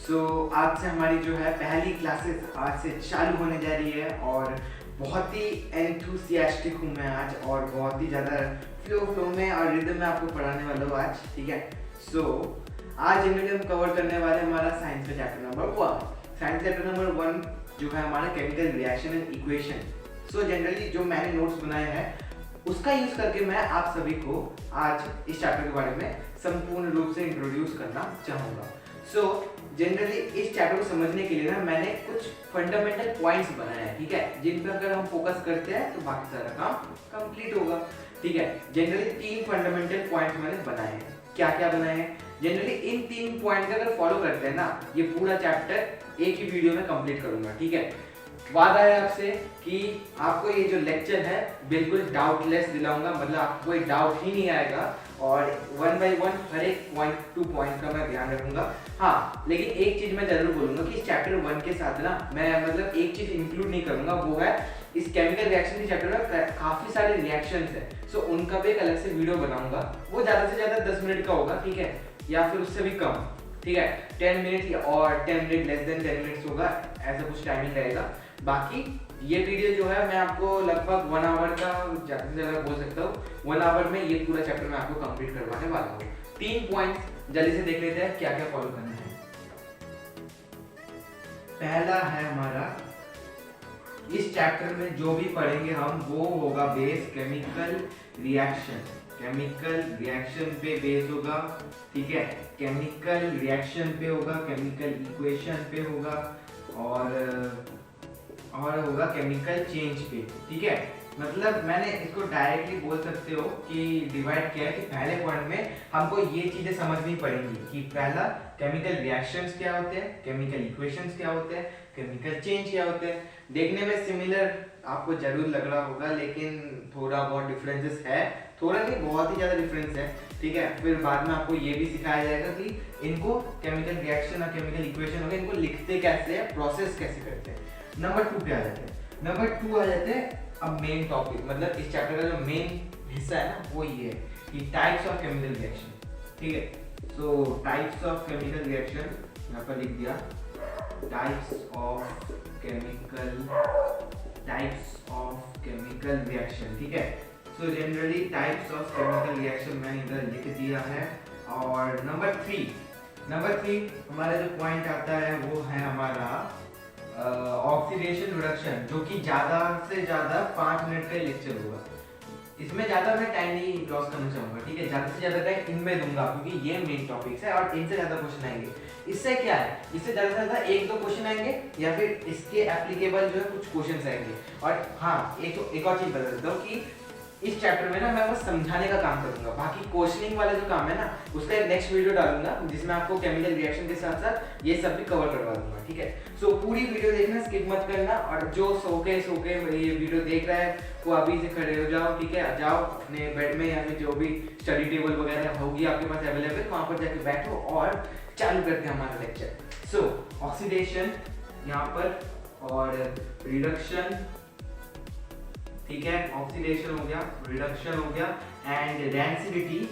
आज से हमारी जो है पहली क्लासेस आज से चालू होने जा रही है और बहुत ही एंथुसियास्टिक हूँ मैं आज और बहुत ही ज़्यादा फ्लो में और रिदम में आपको पढ़ाने वाला हूँ आज, ठीक है। आज जनरली हम कवर करने वाले हमारा साइंस का chapter number 1। Science chapter number 1 जो है हमारा chemical reaction and equation. Generally जो मैंने नोट्स बनाए हैं उसका यूज करके मैं आप सभी को आज इस चैप्टर के बारे में संपूर्ण रूप से इंट्रोड्यूस करना चाहूँगा। जनरली इस चैप्टर को समझने के लिए ना मैंने कुछ फंडामेंटल पॉइंट्स बनाए हैं, ठीक है, जिन पर अगर हम फोकस करते हैं तो बाकी सारा काम कंप्लीट होगा, ठीक है। जनरली 3 फंडामेंटल पॉइंट्स मैंने बनाए हैं। क्या क्या बनाए हैं? जनरली इन 3 पॉइंट का अगर फॉलो करते हैं ना, ये पूरा चैप्टर एक ही वीडियो में कंप्लीट करूंगा, ठीक है। वादा है आपसे कि आपको ये जो लेक्चर है बिल्कुल डाउटलेस दिलाऊंगा, मतलब आपको कोई डाउट ही नहीं आएगा और 1 बाय 1 हर एक पॉइंट टू पॉइंट का मैं ध्यान रखूंगा। हाँ, लेकिन एक चीज मैं जरूर बोलूंगा कि इस चैप्टर 1 के साथ ना मैं मतलब एक चीज इंक्लूड नहीं करूंगा, वो है इस केमिकल रिएक्शन के चैप्टर में काफी सारे रिएक्शंस है। उनका भी एक अलग से वीडियो बनाऊंगा, वो ज्यादा से ज्यादा 10 मिनट का होगा, ठीक है, या फिर उससे भी कम, ठीक है। 10 मिनट और 10 मिनट लेस देन 10 मिनट्स होगा, ऐसा कुछ टाइमिंग रहेगा। बाकी ये वीडियो जो है मैं आपको लगभग 1 आवर का ज़्यादा से ज़्यादा बोल सकता हूँ, 1 आवर में ये पूरा चैप्टर मैं आपको कंप्लीट करवाने वाला हूँ। 3 पॉइंट्स जल्दी से देख लेते हैं क्या क्या फॉलो करना है। पहला है हमारा, इस चैप्टर में जो भी पढ़ेंगे हम वो होगा base chemical reaction. Chemical reaction पे बेस होगा, ठीक है। केमिकल रिएक्शन पे होगा, केमिकल इक्वेशन पे होगा और होगा केमिकल चेंज पे, ठीक है। मतलब मैंने इसको डायरेक्टली बोल सकते हो कि डिवाइड किया है कि पहले पॉइंट में हमको ये चीजें समझनी पड़ेंगी कि पहला केमिकल रिएक्शंस क्या होते हैं, केमिकल इक्वेशंस क्या होते हैं, केमिकल चेंज क्या होते हैं। देखने में सिमिलर आपको जरूर लग रहा होगा, लेकिन थोड़ा बहुत डिफरेंसेस है, थोड़ा नहीं बहुत ही ज्यादा डिफरेंस है, ठीक है। फिर बाद में आपको ये भी सिखाया जाएगा कि इनको केमिकल रिएक्शन और केमिकल इक्वेशन हो गए, इनको लिखते कैसे हैं, प्रोसेस कैसे करते हैं। नंबर 2 पे आ जाते हैं। नंबर 2 आ जाते हैं अब मेन टॉपिक, मतलब इस चैप्टर का जो मेन हिस्सा है ना वो ये है कि टाइप्स ऑफ केमिकल रिएक्शन, ठीक है। टाइप्स ऑफ केमिकल रिएक्शन यहाँ पर लिख दिया, टाइप्स ऑफ केमिकल रिएक्शन, ठीक है। Generally types of chemical reaction मैंने इधर लिख दिया है। और नंबर 3 हमारा जो पॉइंट आता है वो है हमारा ऑक्सीडेशन रिडक्शन, जो कि ज़्यादा से ज़्यादा 5 मिनट का लेक्चर होगा। इसमें ज़्यादा मैं टाइम नहीं लॉस करना चाहूँगा, ठीक है। ज़्यादा से ज़्यादा टाइम इनमें दूंगा क्योंकि ये मेन टॉपिक्स है और इनसे ज़्यादा क्वेश्चन आएंगे। इससे क्या है, इससे ज़्यादा से ज़्यादा 1-2 क्वेश्चन आएंगे या फिर इसके एप्लीकेबल जो है कुछ क्वेश्चन आएंगे। और हाँ, एक और चीज़ बता देता हूँ कि इस चैप्टर में ना मैं बस समझाने का काम करूंगा, बाकी क्वेश्चनिंग वाला जो काम है ना उसका एक नेक्स्ट वीडियो डालूंगा जिसमें आपको केमिकल रिएक्शन के साथ साथ ये सब भी कवर करवा दूंगा, ठीक है। पूरी वीडियो देखना, स्किप मत करना। और जो सो के ये वीडियो देख रहा है वो अभी से खड़े हो जाओ, ठीक है। जाओ अपने बेड में या फिर जो भी स्टडी टेबल वगैरह होगी आपके पास अवेलेबल, वहाँ पर जाके बैठो और चालू करते हैं हमारा लेक्चर। ऑक्सीडेशन यहाँ पर और रिडक्शन, ठीक है, ऑक्सीडेशन हो गया, रिडक्शन हो गया एंड रेंसिडिटी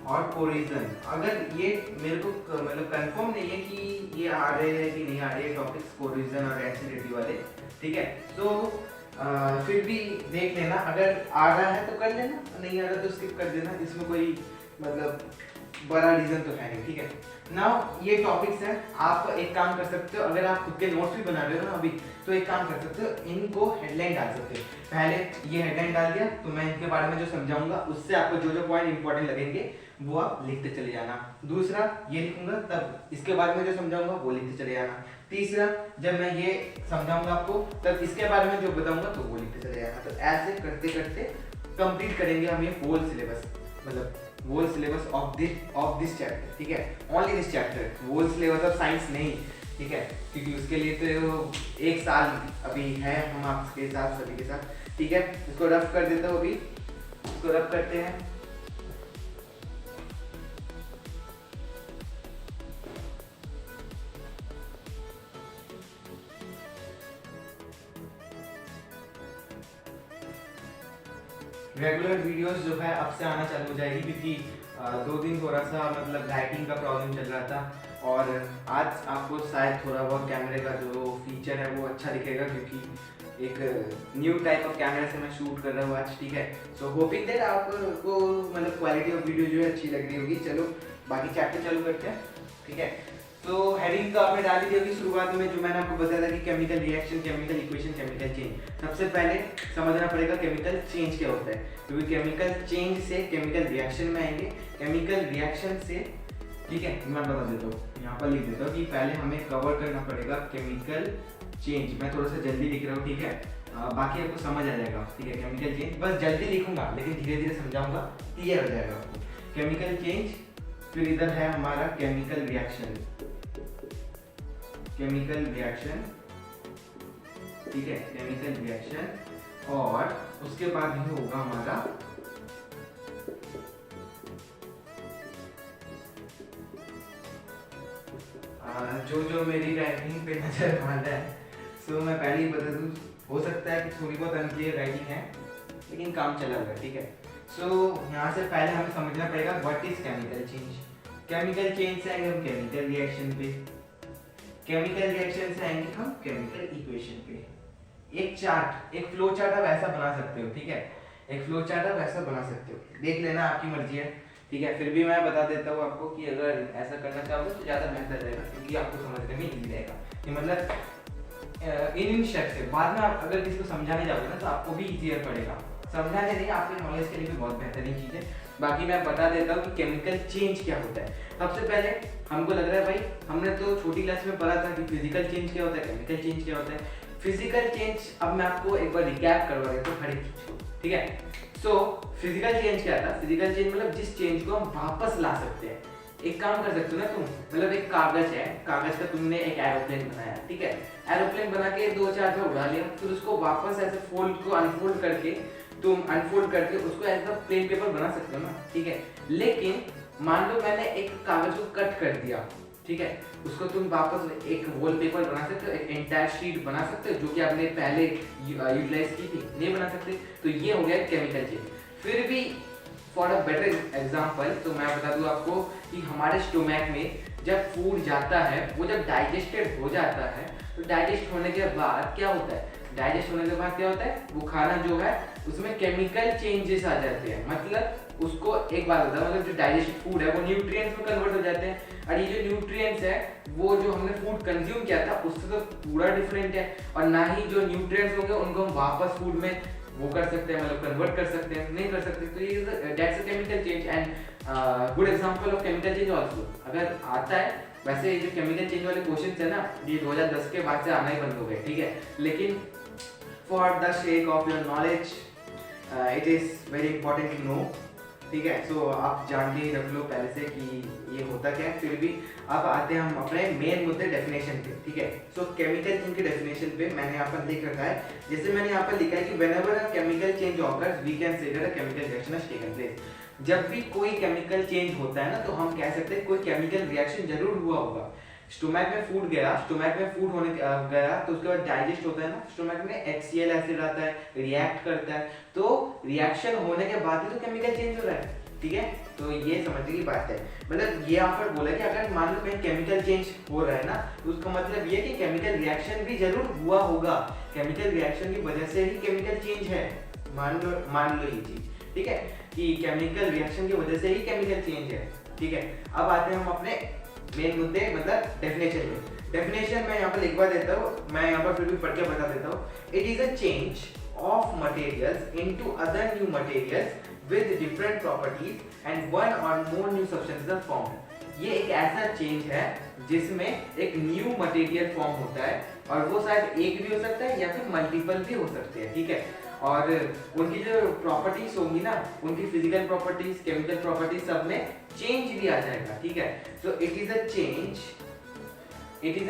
और कोरिजन। अगर ये मेरे को मतलब कंफर्म नहीं है कि ये आ रहे हैं कि नहीं आ रहे टॉपिक्स, कोरिजन और रेंसिडिटी वाले, ठीक है। फिर भी देख लेना, अगर आ रहा है तो कर लेना, नहीं आ रहा तो स्किप कर देना, इसमें कोई मतलब बड़ा रीजन तो है नहीं, ठीक है। नाउ ये टॉपिक्स हैं, आप एक काम कर सकते हो, अगर आप खुद के नोट्स भी बना रहे हो ना अभी, तो एक काम कर सकते हो, इनको हेडलाइन डाल सकते हो। पहले ये हेडलाइन डाल दिया तो मैं इनके बारे में जो समझाऊंगा उससे आपको जो जो पॉइंट इंपॉर्टेंट लगेंगे वो आप लिखते चले जाना। दूसरा ये लिखूंगा तब इसके बारे में जो समझाऊंगा वो लिखते चले जाना। तीसरा जब मैं ये समझाऊंगा आपको तब इसके बारे में जो बताऊंगा तो वो लिखते चले जाना। तो ऐसे करते करते कंप्लीट करेंगे हम ये होल सिलेबस, मतलब whole syllabus of this chapter, ठीक है। Only this chapter, whole syllabus of science नहीं, ठीक है, क्योंकि उसके लिए तो 1 साल अभी है हम आपके साथ सभी के साथ, ठीक है। इसको रफ कर देता हूँ, अभी इसको रफ करते हैं। रेगुलर वीडियोस जो है अब से आना चालू हो जाएगी क्योंकि 2 दिन थोड़ा सा मतलब लाइटिंग का प्रॉब्लम चल रहा था और आज आपको शायद थोड़ा बहुत कैमरे का जो फीचर है वो अच्छा दिखेगा, क्योंकि एक न्यू टाइप ऑफ कैमरा से मैं शूट कर रहा हूँ आज, ठीक है। सो होपिंग दैट आपको मतलब क्वालिटी ऑफ वीडियो जो है अच्छी लग रही होगी। चलो बाकी चैप्टर चालू करते हैं, ठीक है। तो हेडिंग तो आपने डाल दी होगी शुरुआत में, जो मैंने आपको बताया था कि chemical reaction, chemical equation, chemical change. सबसे पहले समझना पड़ेगा केमिकल चेंज क्या होता है, क्योंकि केमिकल चेंज से केमिकल रिएक्शन में आएंगे, केमिकल रिएक्शन से, ठीक है। मैं बता देता हूँ, यहाँ पर लिख देता हूँ कि पहले हमें कवर करना पड़ेगा केमिकल चेंज। मैं थोड़ा सा जल्दी लिख रहा हूँ, ठीक है, बाकी आपको समझ आ जाएगा, ठीक है। केमिकल चेंज बस जल्दी लिखूंगा लेकिन धीरे धीरे समझाऊंगा, क्लियर हो जाएगा आपको। केमिकल चेंज, फिर इधर है हमारा केमिकल रिएक्शन, केमिकल रिएक्शन, ठीक है, केमिकल रिएक्शन। और उसके बाद ही होगा हमारा जो मेरी राइटिंग पे नजर आ रहा है, सो मैं पहले ही बता दूं, हो सकता है कि थोड़ी बहुत अनक्लियर राइटिंग है लेकिन काम चला हुआ है, ठीक है। सो यहाँ से पहले हमें समझना पड़ेगा what is chemical change. Chemical change से आएंगे हम केमिकल रिएक्शन पे, केमिकल रिएक्शन से आएंगे हम केमिकल इक्वेशन पे। एक चार्ट, एक फ्लो चार्ट आप ऐसा बना सकते हो, ठीक है, एक फ्लो चार्ट आप ऐसा बना सकते हो, देख लेना, आपकी मर्जी है, ठीक है। फिर भी मैं बता देता हूँ आपको कि अगर ऐसा करना चाहोगे तो ज़्यादा बेहतर रहेगा, क्योंकि आपको समझने में इजी रहेगा कि मतलब इन स्टेप से बाद में आप अगर किसी को समझाने जाओगे ना तो आपको भी इजियर पड़ेगा। समझाने नहीं, आपके नॉलेज के लिए भी बहुत बेहतरीन चीज़ है। बाकी मैं बता देता हूँ कि केमिकल चेंज क्या होता है। सबसे पहले हमको लग रहा है भाई, हमने तो छोटी क्लास में पढ़ा था कि फिजिकल चेंज क्या होता है, केमिकल चेंज क्या होता है। फिजिकल चेंज अब मैं आपको एक बार रिकैप करवा देता हूँ हर एक चीज को, ठीक है। सो फिजिकल चेंज क्या था? फिजिकल चेंज मतलब जिस चेंज को हम वापस ला सकते हैं। एक काम कर सकते हो ना तुम, मतलब एक कागज है, कागज का तुमने एक एरोप्लेन बनाया, ठीक है, एरोप्लेन बना के 2-4 पे उड़ा लिया, फिर उसको वापस ऐसे फोल्ड को अनफोल्ड करके तुम अनफोल्ड करके उसको ऐसा प्लेन पेपर बना सकते हो ना, ठीक है। लेकिन मान लो मैंने एक कागज को कट कर दिया, ठीक है, उसको तुम वापस एक वॉलपेपर बना सकते हो, एक एंटायर शीट बना सकते हो, जो कि आपने पहले यूटिलाइज की थी, नहीं बना सकते। तो ये हो गया केमिकल चेंज। फिर भी फॉर अ बेटर एग्जांपल तो मैं बता दूं आपको कि हमारे स्टोमैक में जब फूड जाता है, वो जब डाइजेस्टेड हो जाता है, तो डाइजेस्ट होने के बाद क्या होता है, डाइजेस्ट होने के बाद क्या होता है, वो खाना जो है उसमें केमिकल चेंजेस आ जाते हैं। मतलब उसको एक बात होता है, मतलब जो डाइजेस्टेड फूड है वो न्यूट्रिएंट्स में कन्वर्ट हो जाते हैं, और ये जो न्यूट्रिएंट्स है वो जो हमने फूड कंज्यूम किया था उससे तो पूरा डिफरेंट है, और ना ही जो न्यूट्रिएंट्स होंगे उनको हम वापस फूड में वो कर सकते हैं, मतलब कन्वर्ट कर सकते हैं, नहीं कर सकते। तो ये that's a chemical change and good example of chemical change also. अगर आता है, वैसे ये जो केमिकल चेंज वाले क्वेश्चंस है ना, ये 2010 के बाद से आना ही बंद हो गए, ठीक है, लेकिन for the sake of your knowledge it is very important to know, ठीक है। सो आप जान के ही रख लो पहले से कि ये होता क्या है। फिर भी अब आते हैं हम अपने मेन मुद्दे डेफिनेशन पे, ठीक है। सो केमिकल चेंज के डेफिनेशन पे मैंने यहाँ पर लिख रखा है, जैसे मैंने यहाँ पर लिखा है कि whenever a chemical change occurs we can say that a chemical reaction has taken place. जब भी कोई केमिकल चेंज होता है ना, तो हम कह सकते हैं कोई केमिकल रिएक्शन जरूर हुआ होगा। स्टोमैक में फूड गया, स्टोमैक में फूड होने गया, तो उसके बाद डाइजेस्ट होता है ना, स्टोमैक में HCl एसिड आता है, रिएक्ट करता है, तो रिएक्शन होने के बाद ही तो केमिकल चेंज हो रहा है, ठीक है। तो ये समझने की बात है, मतलब ये यहाँ पर बोला कि अगर मान लो कहीं केमिकल चेंज हो रहा है ना, तो उसका मतलब ये कि केमिकल रिएक्शन भी जरूर हुआ होगा, केमिकल रिएक्शन की वजह से ही केमिकल चेंज है, मान लो ये चीज, ठीक है, कि केमिकल रिएक्शन की वजह से ही केमिकल चेंज है, ठीक है। अब आते हैं हम अपने मेन मुद्दे, मतलब डेफिनेशन में। डेफिनेशन मैं यहाँ पर लिखवा देता हूँ, मैं यहाँ पर फिर भी पढ़ के बता देता हूँ। It is a change of materials into other new materials with different properties and one or more new substances are formed। ये एक ऐसा चेंज है जिसमें एक न्यू मटेरियल फॉर्म होता है, और वो शायद एक भी हो सकता है या फिर मल्टीपल भी हो सकते हैं, ठीक है। और उनकी जो प्रॉपर्टीज होंगी ना, उनकी फिजिकल प्रॉपर्टीज, केमिकल प्रॉपर्टीज, सब में चेंज भी आ जाएगा, ठीक है। So it is a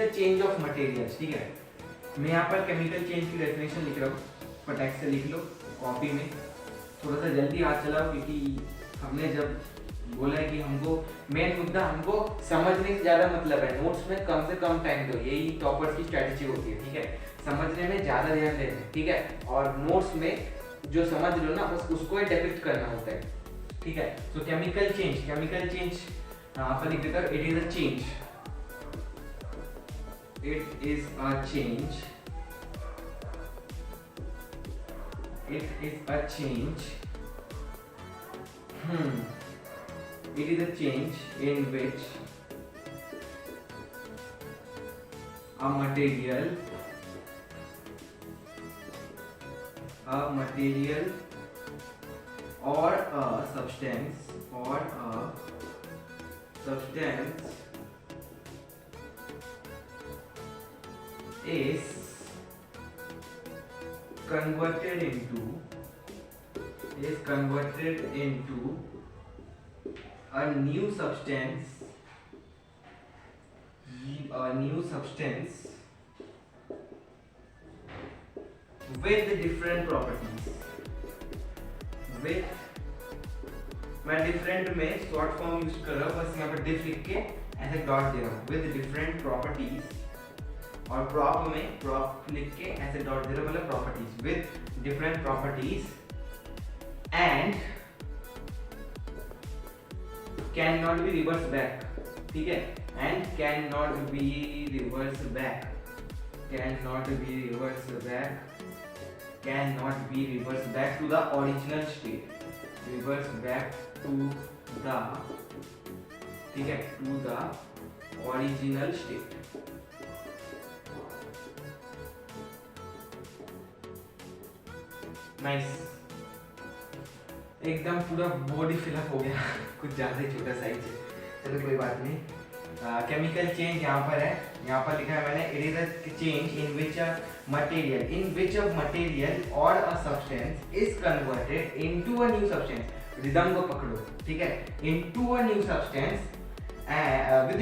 change of materials, ठीक है। मैं यहाँ पर केमिकल चेंज की डेफिनेशन लिख रहा हूँ, फटाक से लिख लो कॉपी में, थोड़ा सा जल्दी हाथ चलाओ, क्योंकि हमने जब बोला है कि हमको मेन मुद्दा हमको समझने से ज़्यादा मतलब है, नोट्स में कम से कम टाइम दो, यही टॉपर्स की स्ट्रैटेजी होती है, ठीक है। समझने में ज़्यादा ध्यान देना, ठीक है, और नोट्स में जो समझ लो ना बस उसको ही डिपिक्ट करना होता है, ठीक है। सो केमिकल चेंज यहाँ पर लिख देता हूँ, it is a change, it is a change, it is a change it is a change in which a material or a substance is converted into a new substance with different properties, मैं different में short form use कर रहा हूँ, बस यहाँ पर डिफ लिख के ऐसे डॉट दे रहा हूँ, विद डिफरेंट प्रॉपर्टीज, और प्रॉप में प्रॉप लिख के ऐसे डॉट दे रहा हूँ, मतलब properties with different properties and can not be reverse back, ठीक है, and can not be reverse back to the original state, ठीक है, to the original state. Nice, एकदम पूरा बॉडी फिलअप हो गया कुछ ज्यादा ही छोटा साइज है, चलो कोई बात नहीं। केमिकल चेंज यहाँ पर है, यहाँ पर लिखा है मैंने, it is a change in which a material or a substance is converted into a new substance, rhythm को पकड़ो, ठीक है, into a new substance with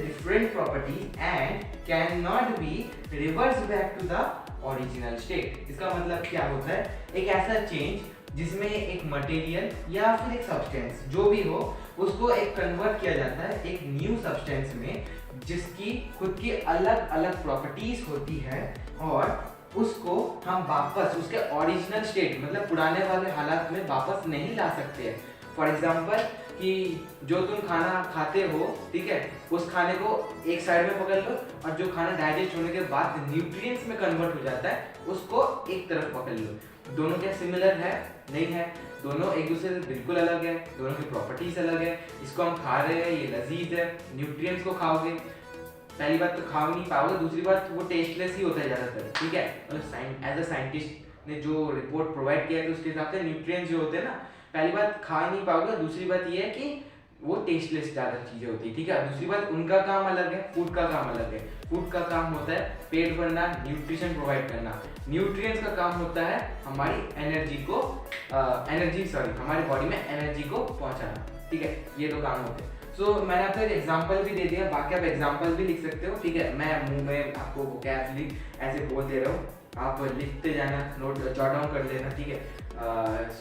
different properties and cannot be reversed back to the original state। इसका मतलब क्या होता है, एक ऐसा चेंज जिसमें एक मटेरियल या फिर एक सब्सटेंस जो भी हो उसको एक कन्वर्ट किया जाता है एक न्यू सब्सटेंस में जिसकी खुद की अलग अलग प्रॉपर्टीज होती है, और उसको हम वापस उसके ओरिजिनल स्टेट मतलब पुराने वाले हालात में वापस नहीं ला सकते हैं। फॉर एग्जाम्पल कि जो तुम खाना खाते हो, ठीक है, उस खाने को एक साइड में पकड़ लो और जो खाना डाइजेस्ट होने के बाद न्यूट्रिएंट्स में कन्वर्ट हो जाता है उसको एक तरफ पकड़ लो। दोनों क्या सिमिलर है? नहीं है, दोनों एक दूसरे से बिल्कुल अलग है, दोनों की प्रॉपर्टीज अलग है। इसको हम खा रहे हैं, ये लजीज है, न्यूट्रिएंट्स को खाओगे, पहली बात तो खा नहीं पाओगे, दूसरी बात वो टेस्टलेस ही होता है ज़्यादातर, ठीक है, मतलब एज अ साइंटिस्ट ने जो रिपोर्ट प्रोवाइड किया है उसके हिसाब से न्यूट्रिएंट्स जो होते हैं ना, पहली बात खा नहीं पाओगे, दूसरी बात ये है कि वो टेस्टलेस ज़्यादा चीज़ें होती है, ठीक है। दूसरी बात उनका काम अलग है, फूड का काम अलग है। फूड का काम होता है पेट भरना, न्यूट्रिशन प्रोवाइड करना। न्यूट्रिएंट्स का काम होता है हमारी हमारी बॉडी में एनर्जी को पहुंचाना, ठीक है, ये दो काम होते हैं। सो मैंने आपको एक एग्जांपल भी दे दिया, बाकी आप एग्जांपल भी लिख सकते हो, ठीक है, मैं मुंह में आपको वोकैबुलरी ऐसे बोल दे रहा हूँ, आप लिखते जाना, नोट जॉट डाउन कर लेना, ठीक है।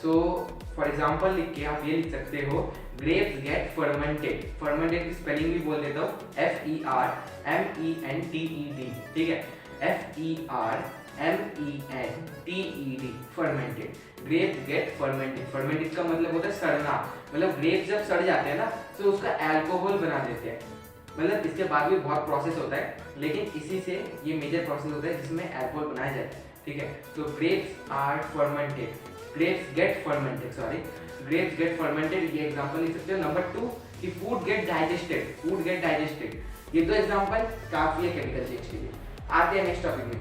सो फॉर एग्जाम्पल लिख के आप ये लिख सकते हो, ग्रेप्स गेट फर्मेंटेड। फर्मेंटेड की स्पेलिंग भी बोल देता हूँ, FERMENTED, ठीक है, FERMENTED, fermented. Grapes get fermented, fermented का मतलब होता है सड़ना, मतलब ग्रेप्स जब सड़ जाते हैं ना तो उसका अल्कोहल बना देते हैं, मतलब इसके बाद भी बहुत प्रोसेस होता है, लेकिन इसी से ये मेजर प्रोसेस होता है जिसमें अल्कोहल बनाया जाता है, ठीक है। तो grapes are fermented, grapes get fermented, ये एग्जांपल लिख सकते हो। नंबर 2 कि फूड गेट डाइजेस्टेड, ये दो एग्जांपल काफी है केमिकल चेंज के लिए। आते हैं नेक्स्ट टॉपिक में,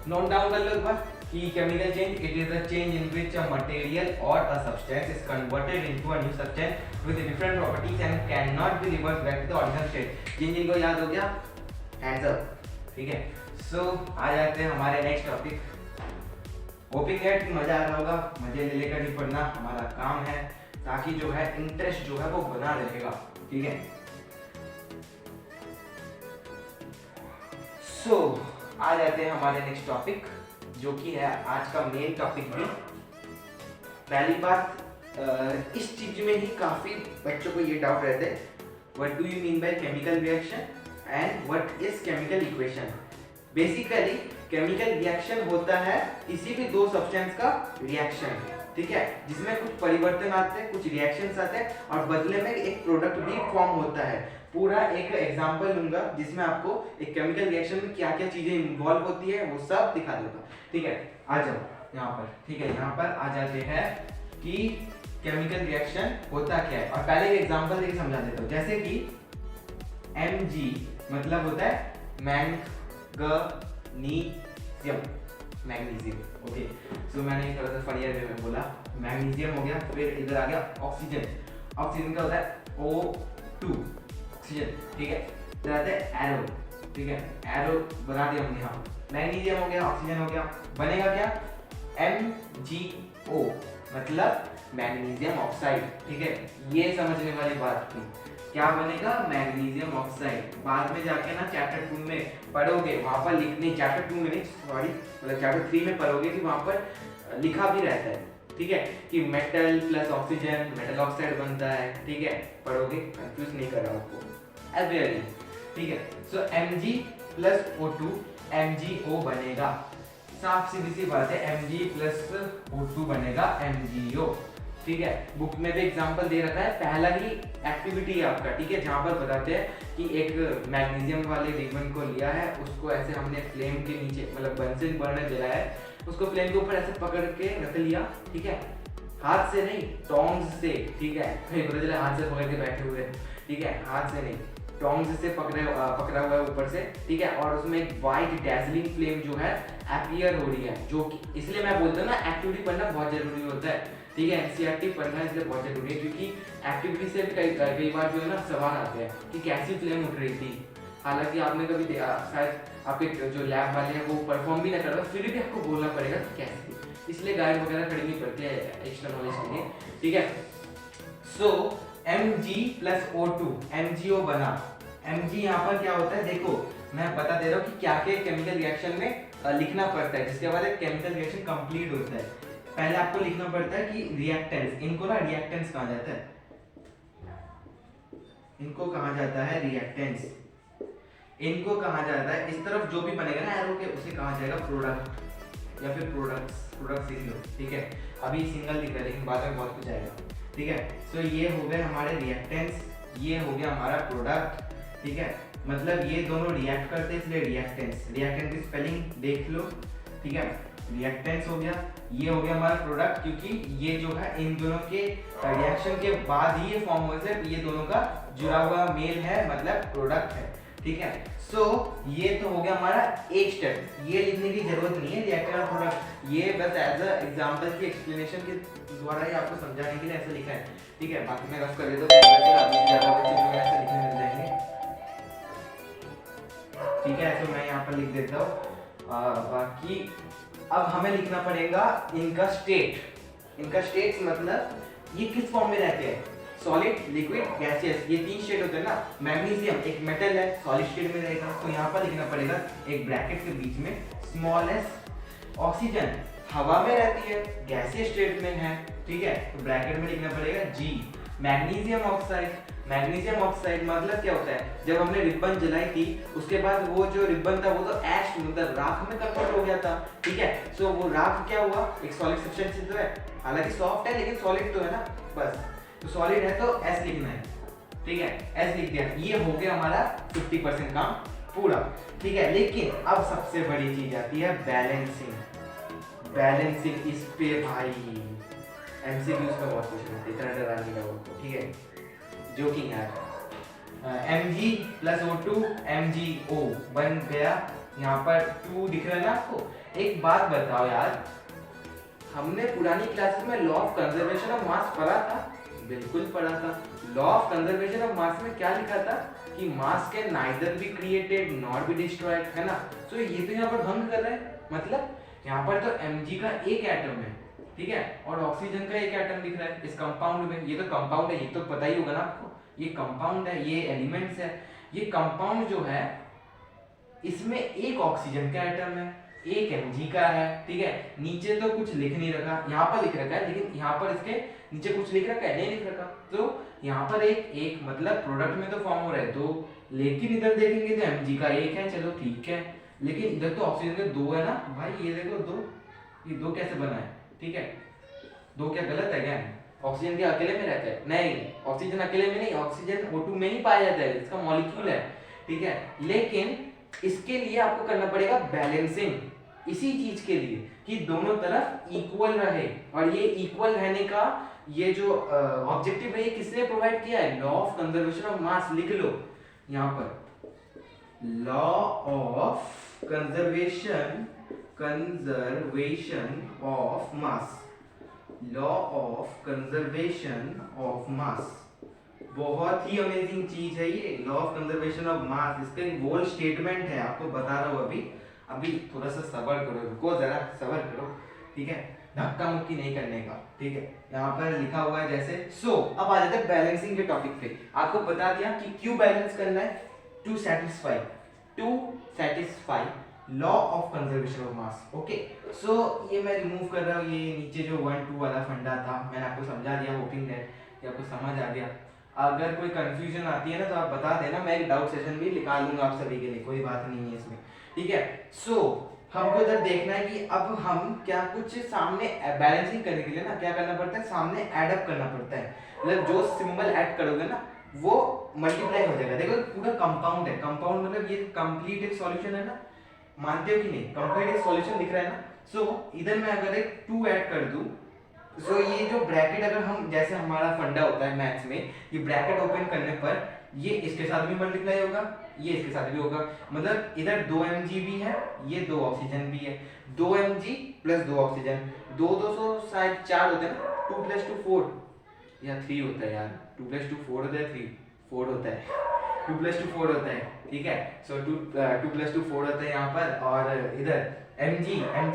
नोट डाउन कर लो एक बार कि chemical change, it is a change in which a material or a substance is converted into a new substance with different properties and can not be reversed back to the original state. जिनको याद हो गया hands up, ठीक है। सो आ जाते हैं हमारे next topic. Hoping that कि मजा आ रहा होगा, मजे ले लेकर ही पढ़ना हमारा काम है, ताकि जो है इंटरेस्ट जो है वो बना रहेगा, ठीक है। सो आ जाते हैं हमारे नेक्स्ट टॉपिक, जो कि है आज का मेन टॉपिक भी। पहली बात, इस चीज में ही काफी बच्चों को ये डाउट रहते हैं, what do you mean by chemical reaction and what is chemical equation. Basically chemical reaction होता है किसी भी दो सब्सटेंस का रिएक्शन, ठीक है, जिसमें कुछ परिवर्तन आते हैं, कुछ रिएक्शंस आते हैं और बदले में एक प्रोडक्ट भी फॉर्म होता है। पूरा एक एग्जांपल लूंगा जिसमें आपको एक केमिकल रिएक्शन में क्या क्या चीजें इन्वॉल्व होती है वो सब दिखा दूंगा, ठीक है। आ जाओ यहाँ पर, ठीक है, यहाँ पर आ जाते हैं कि केमिकल रिएक्शन होता क्या है। और पहले एक एग्जांपल देके समझा देता हूँ, जैसे कि Mg मतलब होता है मैग्नीशियम, मैग्नीशियम, ओके। सो मैंने थोड़ा सा फनियर वे में बोला, मैग्नीशियम हो गया, फिर इधर आ गया ऑक्सीजन। ऑक्सीजन का होता है O2, ऑक्सीजन, ठीक है। इधर आता है एरो, ठीक है, एरो बना दिया हमने यहाँ। मैग्नीशियम हो गया, ऑक्सीजन हो गया, बनेगा क्या? MgO मतलब मैग्नीशियम ऑक्साइड, ठीक है। ये समझने वाली बात थी, क्या बनेगा? Magnesium oxide. बाद में जाके ना चैप्टर 2 में पढ़ोगे, वहां पर लिखने, चैप्टर 2 में नहीं सॉरी, मतलब चैप्टर 3 में पढ़ोगे कि वहां पर लिखा भी रहता है, ठीक है, कि metal plus oxygen metal oxide बनता है, ठीक है, पढ़ोगे, कंफ्यूज नहीं कर रहा आपको एवरी, ठीक है। सो Mg प्लस O2 MgO बनेगा, साफ सीधी सी बात है, Mg प्लस O2 बनेगा MgO, ठीक है। बुक में भी एग्जांपल दे रखा है, पहला ही एक्टिविटी है आपका, ठीक है, जहां पर बताते हैं कि एक मैग्नीशियम वाले रिबन को लिया है, उसको ऐसे हमने फ्लेम के नीचे मतलब बंसिन बर्नर जलाया है, उसको फ्लेम के ऊपर ऐसे पकड़ के रख लिया, ठीक है, हाथ से नहीं टोंग्स से, ठीक है, फिर पता चला हाथ से पकड़ के बैठे हुए, ठीक है, हाथ से नहीं टोंग्स से पकड़ा हुआ है ऊपर से, ठीक है। और उसमें एक वाइट डैजलिंग फ्लेम जो है अपीयर हो रही है, जो कि इसलिए मैं बोलता हूँ ना एक्टिविटी पढ़ना बहुत जरूरी होता है, ठीक है। एनसीईआरटी पढ़ना इसलिए बहुत जरूरी है क्योंकि एक्टिविटी से भी कई बार जो है ना सवाल आते हैं कि कैसी फ्लेम उठ रही थी, हालांकि आपने कभी देखा शायद आपके जो लैब वाले हैं वो परफॉर्म भी ना कर रहे, फिर भी आपको बोलना पड़ेगा कि कैसी, इसलिए गाइड वगैरह खरीदनी पड़ती है एक्स्ट्रा नॉलेज के लिए, ठीक है। सो Mg प्लस O2 MgO बना। Mg यहाँ पर क्या होता है, देखो मैं बता दे रहा हूँ कि क्या क्या केमिकल रिएक्शन में लिखना पड़ता है, जिसके बाद केमिकल रिएक्शन कंप्लीट होता है। पहले आपको लिखना पड़ता है कि रिएक्टेंस, इनको ना रिएक्टेंस कहा जाता है, इनको कहा जाता है रिएक्टेंस, इनको कहा जाता है, इस तरफ जो भी बनेगा ना एरो के उसे कहा जाएगा प्रोडक्ट या फिर प्रोडक्ट्स लिख लो, ठीक है। अभी सिंगल दिख रहा है लेकिन बाद में बहुत कुछ आएगा, ठीक है। सो ये हो गए हमारे रिएक्टेंस, ये हो गया हमारा प्रोडक्ट, ठीक है, मतलब ये दोनों रिएक्ट करते हैं इसलिए रिएक्टेंस, रिएक्टेंस की स्पेलिंग देख लो, ठीक है। रिएक्टेंस हो गया, ये हो गया हमारा प्रोडक्ट, क्योंकि ये जो है इन दोनों के रिएक्शन के बाद ही ये फॉर्म हुआ है, ये दोनों का जुड़ा हुआ मेल है मतलब प्रोडक्ट है, ठीक है। सो ये तो हो गया हमारा एक स्टेप, ये लिखने की जरूरत नहीं है रिएक्टर और प्रोडक्ट, ये बस एज अ एग्जांपल की एक्सप्लेनेशन के द्वारा ही आपको समझाने के लिए ऐसा लिखा है, ठीक है। बाकी मैं रफ कर देता हूं, अभी ज्यादा बच्चे जो है ऐसे लिखने मिल जाएंगे, ठीक है। तो मैं यहाँ पर लिख देता हूँ। बाकी अब हमें लिखना पड़ेगा इनका स्टेट, इनका स्टेट्स मतलब ये किस फॉर्म में रहते हैं, सॉलिड, लिक्विड, गैसियस, ये तीन स्टेट होते हैं ना। मैग्नीशियम एक मेटल है, सॉलिड स्टेट में रहेगा, तो यहाँ पर लिखना पड़ेगा एक ब्रैकेट के बीच में स्मॉल एस। ऑक्सीजन हवा में रहती है, गैसियस स्टेट में है, ठीक है, तो ब्रैकेट में लिखना पड़ेगा जी। मैग्नीशियम ऑक्साइड, मैग्नीशियम ऑक्साइड मतलब क्या होता है, जब हमने रिबन जलाई थी उसके बाद वो जो रिबन था वो तो ऐश मतलब राख में कन्वर्ट हो गया था, ठीक है। सो वो राख क्या हुआ, एक सॉलिड सब्सटेंस तो है, हालांकि सॉफ्ट है लेकिन सॉलिड तो है ना, बस तो सॉलिड है तो एस लिखना है, ठीक है, एस लिख दिया। ये हो गया हमारा 50% काम पूरा, ठीक है। लेकिन अब सबसे बड़ी चीज आती है बैलेंसिंग। बैलेंसिंग इस पे भाई एमसीक्यूज का बहुत क्वेश्चन है, इतना डराने का वो, ठीक है, जोकिंग यार। Mg प्लस O2 MgO बन गया, यहाँ पर 2 दिख रहा है ना आपको। एक बात बताओ यार, हमने पुरानी क्लासेस में लॉ ऑफ कंजर्वेशन ऑफ मास पढ़ा था, बिल्कुल पढ़ा था। लॉ ऑफ कंजर्वेशन ऑफ मास में क्या लिखा था कि मास can neither be created not be destroyed, है ना। सो ये तो यहाँ पर भंग कर रहा है, मतलब यहाँ पर तो Mg का एक एटम है, ठीक है, और ऑक्सीजन का एक एटम दिख रहा है इस कंपाउंड में, ये तो कंपाउंड है, ये तो पता ही होगा ना आपको, ये कंपाउंड है, ये एलिमेंट्स है। ये कंपाउंड जो है इसमें एक ऑक्सीजन का एटम है, एक Mg का है, ठीक है। नीचे तो कुछ लिख नहीं रखा, यहाँ पर लिख रखा है लेकिन यहाँ पर इसके नीचे कुछ लिख रखा है, नहीं लिख रखा, तो यहाँ पर एक मतलब प्रोडक्ट में तो फॉर्म हो रहा है 2, लेकिन इधर देखेंगे तो Mg का एक है, चलो ठीक है, लेकिन इधर तो ऑक्सीजन के 2 है ना भाई, ये देखो 2, ये 2 कैसे बना है, ठीक है, 2 क्या गलत है क्या? ऑक्सीजन के अकेले में रहता है? नहीं, ऑक्सीजन अकेले में नहीं, ऑक्सीजन O2 में ही पाया जाता है, इसका मॉलिक्यूल है, ठीक है। लेकिन इसके लिए आपको करना पड़ेगा बैलेंसिंग, इसी चीज के लिए कि दोनों तरफ इक्वल रहे, और ये इक्वल रहने का ये जो ऑब्जेक्टिव है ये किसने प्रोवाइड किया है? लॉ ऑफ कंजर्वेशन ऑफ मास, लिख लो यहाँ पर, law of conservation of mass, law of conservation of मास। बहुत ही अमेजिंग चीज है ये लॉ ऑफ कंजर्वेशन ऑफ मास, इसका एक बोल्ड स्टेटमेंट है, आपको बता रहा हूँ अभी थोड़ा सा सबर करो, रुको जरा, सबर करो, ठीक है, धक्का मुक्की नहीं करने का, ठीक है। यहाँ पर लिखा हुआ है जैसे अब आ जाते हैं बैलेंसिंग के टॉपिक पे। आपको बता दिया कि क्यों बैलेंस करना है, to satisfy law of conservation of mass. Okay, so ये मैं रिमूव कर रहा हूँ, ये नीचे जो 1 2 वाला फंडा था मैंने आपको समझा दिया, होपिंग दैट कि आपको समझ आ गया। अगर कोई कंफ्यूजन आती है ना तो आप बता देना, मैं एक डाउट सेशन भी निकाल लूंगा आप सभी के लिए, कोई बात नहीं है इसमें, ठीक है। हमको इधर देखना है कि अब हम क्या कुछ सामने बैलेंसिंग करने के लिए ना क्या करना पड़ता है, सामने ऐड अप करना पड़ता है, मतलब जो सिंबल ऐड करोगे ना वो मल्टीप्लाई हो जाएगा। देखो पूरा कंपाउंड है, कंपाउंड मतलब ये कंप्लीट एक सॉल्यूशन है ना, मानते हो कि नहीं? कंप्लीट एक सॉल्यूशन दिख रहा है ना। इधर मैं अगर एक 2 ऐड कर दूं, ये जो ब्रैकेट अगर हम, जैसे हमारा फंडा होता है मैथ्स में, ये ब्रैकेट ओपन करने पर ये इसके साथ भी मल्टीप्लाई होगा, ये इसके साथ भी होगा, मतलब इधर 2 mg भी है, ये 2 ऑक्सीजन भी है, 2 mg प्लस 2 ऑक्सीजन, 2 200 शायद 4 होते हैं ना, 2 + 2 4 या 3 होता है यार, 2 + 2 4 होता है, 3 4 होता है, 2 + 2 4 होता है, ठीक है। 2 + 2 4 होता है यहाँ पर, और इधर mg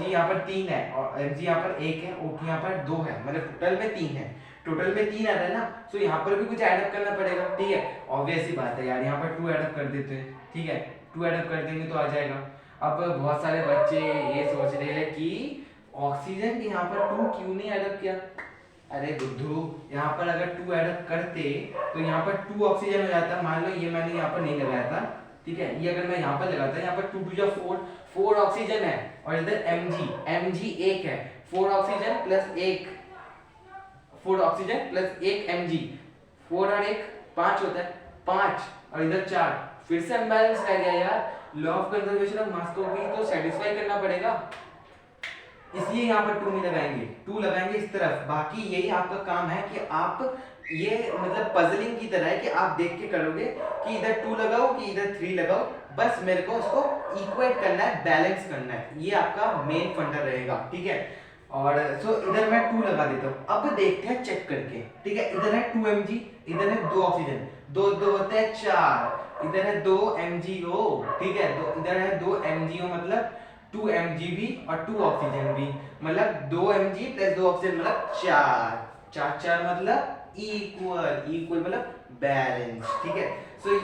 यहाँ पर 3 है, और mg यहाँ पर 1 है, O2 यहाँ पर 2 है, मतलब टोटल में 3 है, टोटल में 3 आ रहा है ना। यहाँ पर भी कुछ ऐडअप करना पड़ेगा, ठीक है, ऑब्वियस ही बात है यार, यहाँ पर 2 ऐडअप कर देते हैं, ठीक है, 2 ऐडअप कर देंगे तो आ जाएगा। अब बहुत सारे बच्चे ये सोच रहे हैं कि ऑक्सीजन के यहाँ पर 2 क्यों नहीं ऐडअप किया? अरे बुद्धू, यहाँ पर अगर 2 ऐडअप करते तो यहाँ पर 2 ऑक्सीजन हो जाता, मान लो ये मैंने यहाँ पर नहीं लगाया था, ठीक है, ये अगर मैं यहाँ पर लगाता, यहाँ पर 2 2 4 ऑक्सीजन है, और इधर mg 1 है, 4 ऑक्सीजन प्लस 1 mg, 4 और 1 5 होता है, 5 और इधर 4, फिर से अनबैलेंस रह गया यार। लॉ ऑफ कंजर्वेशन ऑफ मास को भी तो सेटिस्फाई करना पड़ेगा, इसलिए यहाँ पर 2 नहीं लगाएंगे, 2 लगाएंगे इस तरफ। बाकी यही आपका काम है कि आप ये मतलब पजलिंग की तरह है कि आप देख के करोगे कि इधर 2 लगाओ कि इधर 3 लगाओ, बस मेरे को उसको इक्वेट करना है, बैलेंस करना है, ये आपका मेन फंडा रहेगा, ठीक है। और इधर मैं 2 लगा देता हूँ। अब देखते हैं चेक करके, ठीक है, इधर है 2 mg, इधर है 2 ऑक्सीजन, 2 2 होते हैं 4, इधर है 2 MgO, ठीक है, इधर है 2 MgO मतलब 2 mg भी और 2 ऑक्सीजन भी, मतलब 2 mg प्लस 2 ऑक्सीजन मतलब 4 मतलब इक्वल मतलब बैलेंस, ठीक है।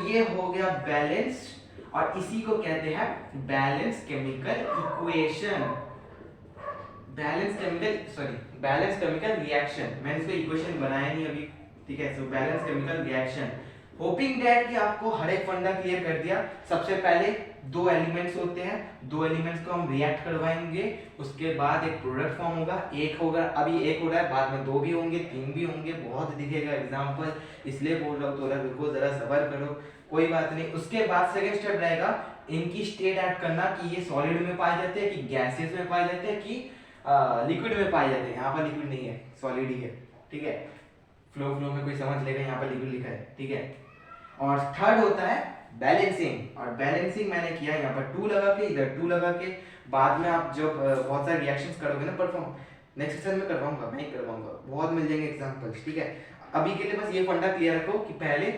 ये हो गया बैलेंस, और इसी को कहते हैं balance chemical equation, balance chemical reaction. मैंने इसको इक्वेशन बनाया नहीं अभी, ठीक है। Balance chemical reaction, hoping that कि आपको हर एक फंडा क्लियर कर दिया। सबसे पहले 2 एलिमेंट्स होते हैं, 2 एलिमेंट्स को हम रिएक्ट करवाएंगे, उसके बाद एक प्रोडक्ट फॉर्म होगा, एक होगा, अभी एक हो रहा है, बाद में 2 भी होंगे, 3 भी होंगे, बहुत दिखेगा एग्जांपल, इसलिए बोल रहा हूँ, थोड़ा रुको, जरा सब्र करो, कोई बात नहीं। उसके बाद सेकंड स्टेप रहेगा इनकी स्टेट ऐड करना, कि ये सॉलिड में पाए जाते हैं, कि गैसेस में पाए जाते हैं, कि लिक्विड में पाए जाते हैं। यहाँ पर लिक्विड नहीं है, सॉलिड ही है, ठीक है। फ्लो में कोई समझ लेगा, यहाँ पर लिक्विड लिखा है, ठीक है। और थर्ड होता है बैलेंसिंग, और बैलेंसिंग मैंने किया यहाँ पर 2 लगा के, इधर 2 लगा के, बाद में आप जब बहुत सारे रिएक्शंस करोगे ना परफॉर्म, नेक्स्ट सेशन में करवाऊंगा, मैं ही करवाऊंगा, बहुत मिल जाएंगे एग्जांपल्स, ठीक है। अभी के लिए बस ये फंडा क्लियर रखो कि पहले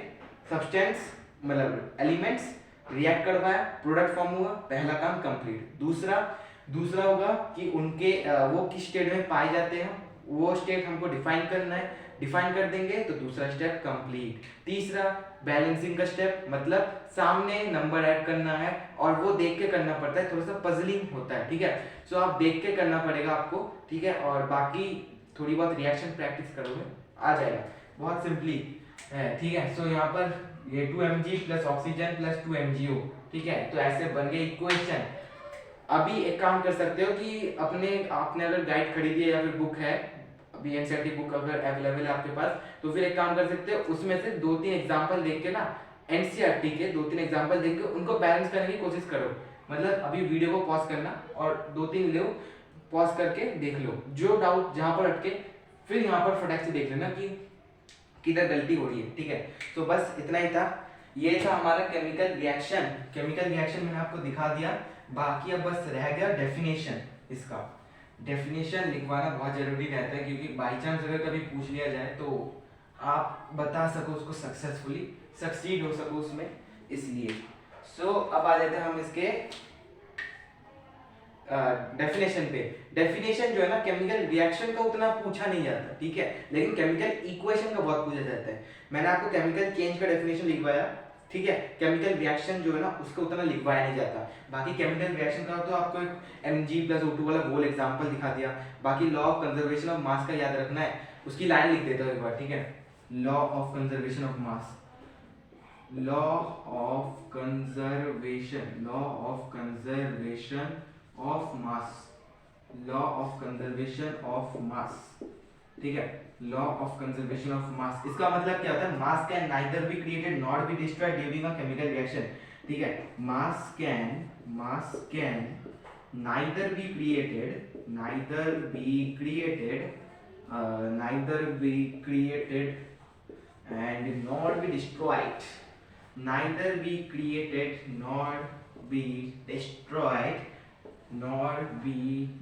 सब्सटेंस मतलब एलिमेंट्स रिएक्ट करवाया, प्रोडक्ट फॉर्म हुआ, पहला काम कंप्लीट। दूसरा होगा कि उनके वो किस स्टेट में पाए जाते हैं, वो स्टेट हमको डिफाइन करना है, डिफाइन कर देंगे तो दूसरा स्टेप कंप्लीट। तीसरा बैलेंसिंग का स्टेप, मतलब सामने नंबर ऐड करना है, और वो देख के करना पड़ता है, थोड़ा सा पजलिंग होता है, ठीक है। आप देख के करना पड़ेगा आपको, ठीक है। और बाकी थोड़ी बहुत रिएक्शन प्रैक्टिस करोगे आ जाएगा, बहुत सिंपली है, ठीक है। यहाँ पर ये 2 mg plus oxygen plus 2 MgO, ठीक है, तो ऐसे बन गए इक्वेशन। अभी एक काम कर सकते हो कि आपने अगर गाइड खरीदी है या फिर बुक है, अभी एनसीईआरटी बुक अगर अवेलेबल है आपके पास, तो फिर एक काम कर सकते हो, उसमें से 2-3 एग्जांपल देख के ना, एनसीईआरटी के 2-3 एग्जांपल देख के उनको बैलेंस करने की कोशिश करो। मतलब अभी वीडियो को पॉज करना और 2-3 लो, पॉज करके देख लो, जो डाउट जहां पर अटके फिर यहाँ पर फटाक से देख लेना कि किधर गलती हो रही है, ठीक है। तो बस इतना ही था, ये था हमारा केमिकल रिएक्शन। केमिकल रिएक्शन मैंने आपको दिखा दिया, बाकी अब बस रह गया डेफिनेशन। इसका डेफिनेशन लिखवाना बहुत जरूरी रहता है, क्योंकि बाई चांस अगर कभी पूछ लिया जाए तो आप बता सको उसको, सक्सेसफुली सक्सीड हो सको उसमें, इसलिए। सो अब आ जाते हैं हम इसके डेफिनेशन पे। डेफिनेशन जो है ना, केमिकल रिएक्शन का उतना पूछा नहीं जाता, ठीक है, लेकिन केमिकल इक्वेशन का बहुत पूछा जाता है। मैंने आपको केमिकल चेंज का डेफिनेशन लिखवाया, ठीक है। केमिकल रिएक्शन जो है ना, उसको उतना लिखवाया नहीं जाता। बाकी केमिकल रिएक्शन का तो आपको एक Mg+O2 वाला गोल एग्जांपल दिखा दिया। बाकी लॉ ऑफ कंजर्वेशन ऑफ मास का याद रखना है, उसकी लाइन लिख देता हूँ एक बार, ठीक है। Law of conservation of mass, law of conservation, law of conservation of mass, law of conservation of मास, ठीक है। लॉ ऑफ कंजर्वेशन ऑफ मास, इसका मतलब क्या होता है, मास can neither be created nor be destroyed during a chemical reaction, ठीक है। मास can neither be created, and nor be destroyed, neither be created nor be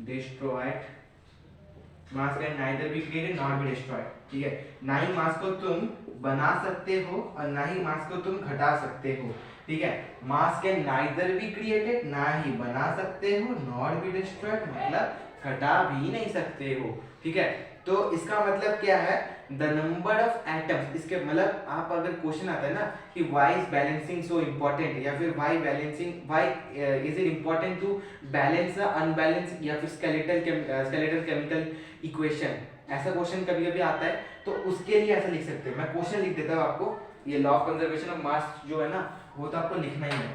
destroyed, mass can neither be created nor be destroyed, ठीक है। ना ही मास को तुम बना सकते हो और ना ही मास को तुम घटा सकते हो, ठीक है। मास कैन नाइदर बी क्रिएटेड, ना ही बना सकते हो, नॉर बी डिस्ट्रॉयड मतलब घटा भी नहीं सकते हो, ठीक है। तो इसका मतलब क्या है, द नंबर ऑफ एटम्स, इसके मतलब आप अगर क्वेश्चन आता है ना कि why is balancing so important, या फिर why is it important to balance unbalance या फिर स्केलेटल केमिकल इक्वेशन, ऐसा क्वेश्चन कभी कभी आता है, तो उसके लिए ऐसा लिख सकते हैं। मैं क्वेश्चन लिख देता हूँ आपको, ये लॉ ऑफ कंजर्वेशन ऑफ मास जो है ना, वो तो आपको लिखना ही है।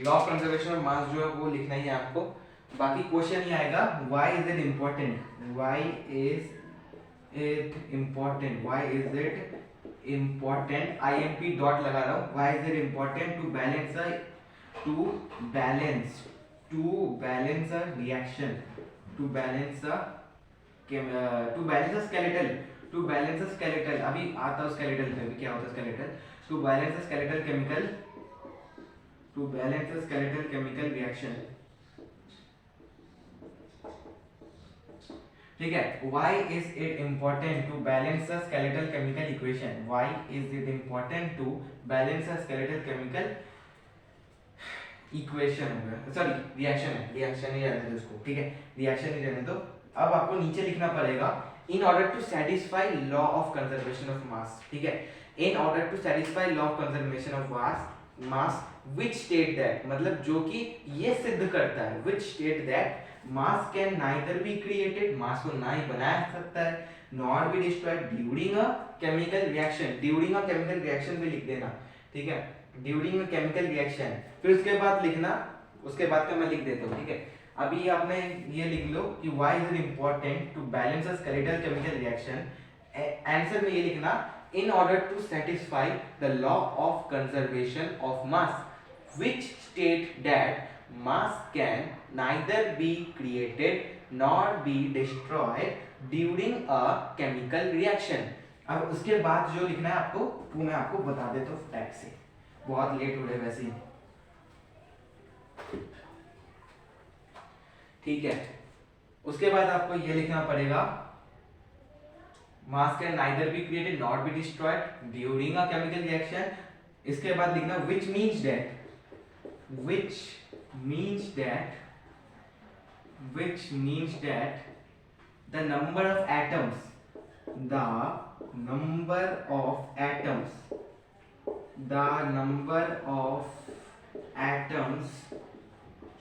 लॉ ऑफ कंजर्वेशन ऑफ मास जो है वो लिखना ही है आपको। बाकी क्वेश्चन ही आएगा, why is it important, why is it important, IMP dot लगा रहा हूँ, why is it important to balance a reaction, to balance a skeletal, अभी आता है स्केलेटल पे, क्या होता है skeletal, to balance a skeletal chemical reaction, ठीक है। Why is it important to balance a skeletal chemical equation? Why is it important to balance a skeletal chemical equation? Sorry, reaction ही रहने दो उसको, ठीक है, रिएक्शन ही रहने दो। अब आपको नीचे लिखना पड़ेगा, in order to satisfy law of conservation of mass, ठीक है। In order to satisfy law of conservation of mass which state that, मतलब जो कि ये सिद्ध करता है, which state that mass can neither be created, मास को ना ही बनाया सकता है, nor be destroyed during a chemical reaction, during a chemical reaction भी लिख देना, ठीक है, during a chemical reaction। फिर उसके बाद लिखना, उसके बाद का मैं लिख देता हूँ, ठीक है। अभी आपने ये लिख लो कि why is it important to balance a skeletal chemical reaction, answer में ये लिखना, in order to satisfy the law of conservation of mass which state that mass can neither be created nor be destroyed during a chemical reaction। अब उसके बाद जो लिखना है आपको, वो मैं आपको बता देता हूँ फटाक से, बहुत लेट हो रहे वैसे ही, ठीक है। उसके बाद आपको ये लिखना पड़ेगा, mass can neither be created nor be destroyed during a chemical reaction। इसके बाद लिखना which means that the number of atoms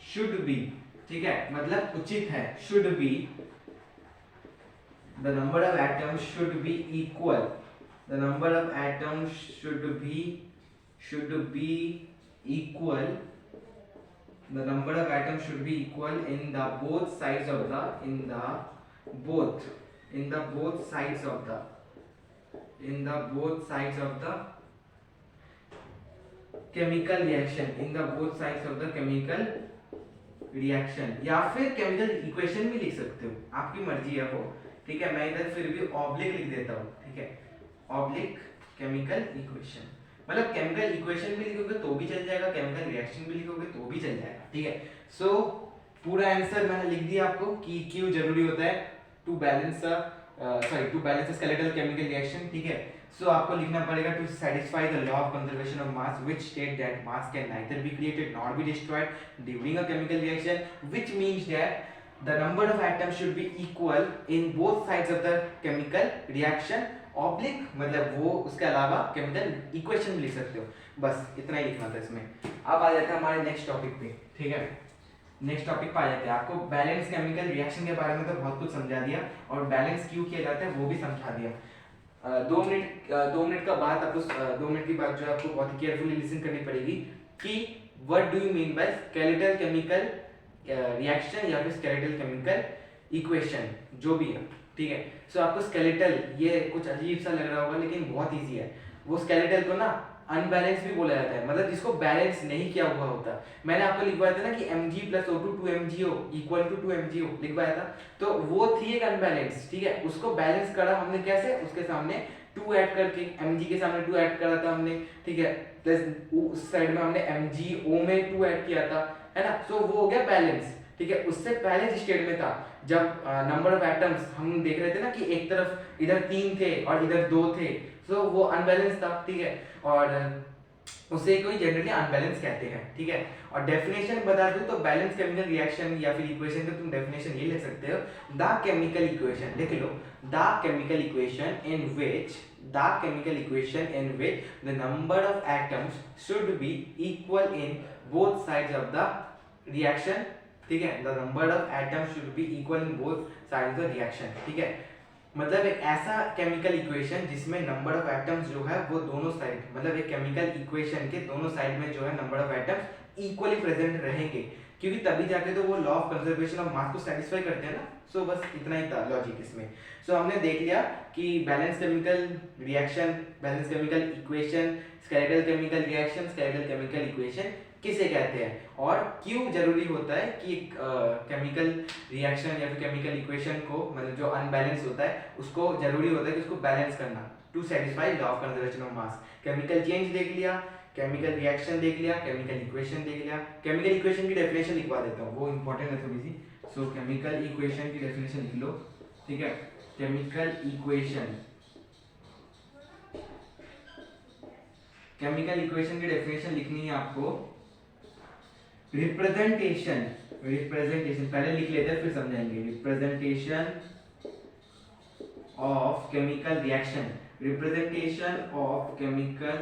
should be, ठीक है, मतलब उचित है, should be, the number of atoms should be equal, the number of atoms should be equal the number of atoms should be equal in the both sides of the both sides of the chemical reaction, या फिर chemical equation भी लिख सकते हो, आपकी मर्जी है वो, ठीक है। मैं इधर फिर भी ऑब्लिक लिख देता हूँ, ठीक है, ऑब्लिक केमिकल इक्वेशन, मतलब केमिकल इक्वेशन भी लिखोगे तो भी चल जाएगा, केमिकल रिएक्शन भी लिखोगे तो भी चल जाएगा, ठीक है। सो पूरा आंसर मैंने लिख दिया आपको कि क्यों जरूरी होता है to balance skeletal chemical reaction, ठीक है। सो आपको लिखना पड़ेगा to satisfy the law of conservation of mass which state that mass can neither be created nor be destroyed during a chemical reaction, which means that the number of atoms should be equal in both sides of the chemical reaction, oblique मतलब वो उसके अलावा chemical equation भी लिख सकते हो, बस इतना ही लिखना था इसमें। अब आ जाते हैं हमारे नेक्स्ट टॉपिक पे, ठीक है। नेक्स्ट टॉपिक पे आ जाते हैं, आपको बैलेंस केमिकल रिएक्शन के बारे में तो बहुत कुछ समझा दिया और बैलेंस क्यों किया जाता है वो भी समझा दिया। 2 मिनट का बात आपको 2 मिनट की बात जो आपको बहुत ही केयरफुली लिसन करनी पड़ेगी कि what do you mean by skeletal chemical reaction या फिर स्केलेटल केमिकल इक्वेशन, जो भी है, ठीक है। सो आपको स्केलेटल, ये कुछ अजीब सा लग रहा होगा लेकिन बहुत इजी है। वो स्केलेटल को ना अनबैलेंस भी बोला जाता है, मतलब जिसको बैलेंस नहीं किया हुआ होता। मैंने आपको लिखवाया था ना कि Mg + O2 2mgO = 2mgO लिखवाया था, तो वो थी एक अनबैलेंस, ठीक है। उसको बैलेंस करा हमने कैसे, उसके सामने 2 ऐड करके, Mg के सामने 2 ऐड करा था हमने, ठीक है, प्लस उस साइड में हमने MgO में 2 ऐड किया था, है ना। सो वो हो गया बैलेंस, ठीक है। उससे पहले जिस स्टेट में था, जब नंबर ऑफ एटम्स हम देख रहे थे ना कि एक तरफ इधर 3 थे और इधर 2 थे, सो वो अनबैलेंस था, ठीक है। और उसे कोई जनरली अनबैलेंस कहते हैं, ठीक है। और डेफिनेशन बता दूं तो बैलेंस केमिकल रिएक्शन या फिर इक्वेशन का तुम डेफिनेशन ये लिख सकते हो, द केमिकल इक्वेशन, लिख लो, the chemical equation in which the number of atoms should be equal in both sides of the reaction, ठीक है। The number of atoms should be equal in both sides of the reaction, ठीक है। मतलब एक ऐसा chemical equation जिसमें number of atoms जो है वो दोनों साइड, मतलब एक केमिकल इक्वेशन के दोनों साइड में जो है number of atoms equally present रहेंगे, क्योंकि तभी जाके तो वो लॉ ऑफ कंजर्वेशन ऑफ मास को सेटिस्फाई करते हैं ना। सो बस इतना ही था लॉजिक इसमें। सो हमने देख लिया कि balance chemical reaction, balance chemical equation, skeletal chemical reaction, skeletal chemical equation किसे कहते हैं और क्यों जरूरी होता है कि केमिकल रिएक्शन या फिर केमिकल इक्वेशन को, मतलब जो अनबैलेंस होता है उसको जरूरी होता है कि उसको बैलेंस करना to satisfy law of conservation of mass. Chemical change देख लिया, केमिकल रिएक्शन देख लिया, केमिकल इक्वेशन देख लिया। केमिकल इक्वेशन की डेफिनेशन लिखवा देता हूँ, वो इंपॉर्टेंट है थोड़ी सी। सो केमिकल इक्वेशन की डेफिनेशन लिख लो, ठीक है। केमिकल इक्वेशन की डेफिनेशन लिखनी है आपको। रिप्रेजेंटेशन पहले लिख लेते हैं फिर समझाएंगे। Representation of chemical reaction, representation of chemical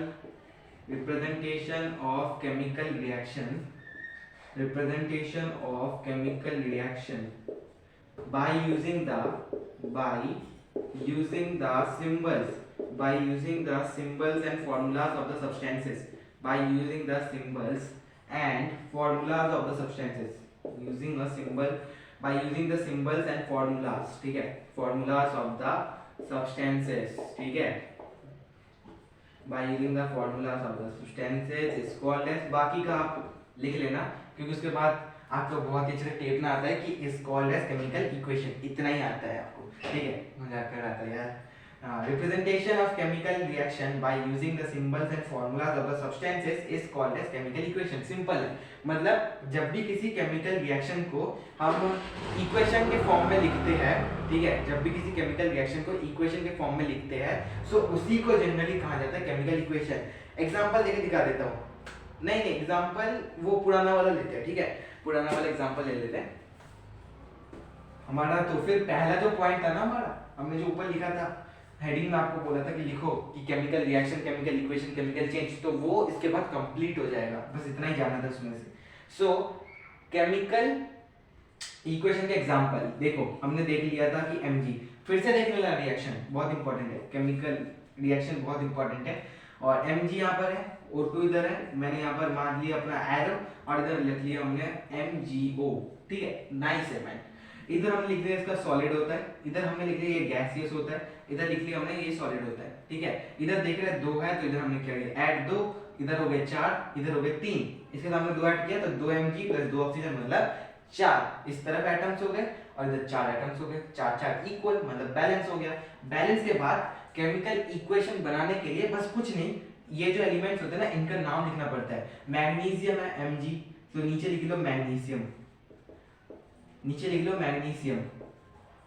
by using the symbols and formulas of the substances, using the symbols and formulas, ठीक है, formulas of the substances, ठीक है, by using the formulas of the substances is called as, बाकी का आप लिख लेना क्योंकि उसके बाद आपको बहुत ही अच्छे से टेप ना आता है कि is called as chemical equation, इतना ही आता है आपको, ठीक है। मजाक कर रहा था यार। Representation of chemical reaction by using the symbols and formulas of the substances is called as chemical equation। Simple है, मतलब जब भी किसी केमिकल रिएक्शन को हम इक्वेशन के फॉर्म में लिखते हैं, ठीक है, जब भी किसी केमिकल रिएक्शन को इक्वेशन के फॉर्म में लिखते हैं, सो उसी को जनरली कहा जाता है केमिकल इक्वेशन। एग्जांपल देके दिखा देता हूँ, नहीं एग्जांपल वो पुराना वाला लेते हैं, ठीक है, पुराना वाला एग्जांपल ले लेते हैं हमारा। तो फिर पहला जो पॉइंट था ना हमारा, हमने जो ऊपर लिखा था हेडिंग में, आपको बोला था कि लिखो कि chemical reaction, chemical equation, chemical change, तो वो इसके बाद कंप्लीट हो जाएगा, बस इतना ही जानना था उसमें से। सो केमिकल इक्वेशन के एग्जांपल देखो, हमने देख लिया था कि Mg, फिर से देख लेना, रिएक्शन बहुत इंपॉर्टेंट है, केमिकल रिएक्शन बहुत इंपॉर्टेंट है। और Mg यहाँ पर है, O2 इधर है, मैंने यहाँ पर मान लिया अपना एरो और इधर लिख लिया हमने MgO, ठीक है, नाइस है मैन। इधर हमने लिख दिया इसका सॉलिड होता है, इधर हमने लिख लिया ये गैसियस होता है, इधर लिख लिया हमने ये सॉलिड होता है, ठीक है। इधर देख रहे हैं 2 है तो इधर हमने क्या किया ऐड 2, इधर हो गए 4, इधर हो गए 3, इसके साथ हमने 2 ऐड किया तो 2 Mg प्लस 2 ऑक्सीजन मतलब 4, इस तरफ एटम्स हो गए और इधर 4 एटम्स हो गए, 4 4 इक्वल मतलब बैलेंस हो गया। बैलेंस के बाद केमिकल इक्वेशन बनाने के लिए बस कुछ नहीं, ये जो एलिमेंट्स होते हैं ना इनका नाम लिखना पड़ता है। मैग्नीशियम है Mg, तो नीचे लिख लो मैग्नीशियम, नीचे लिख लो मैग्नीशियम,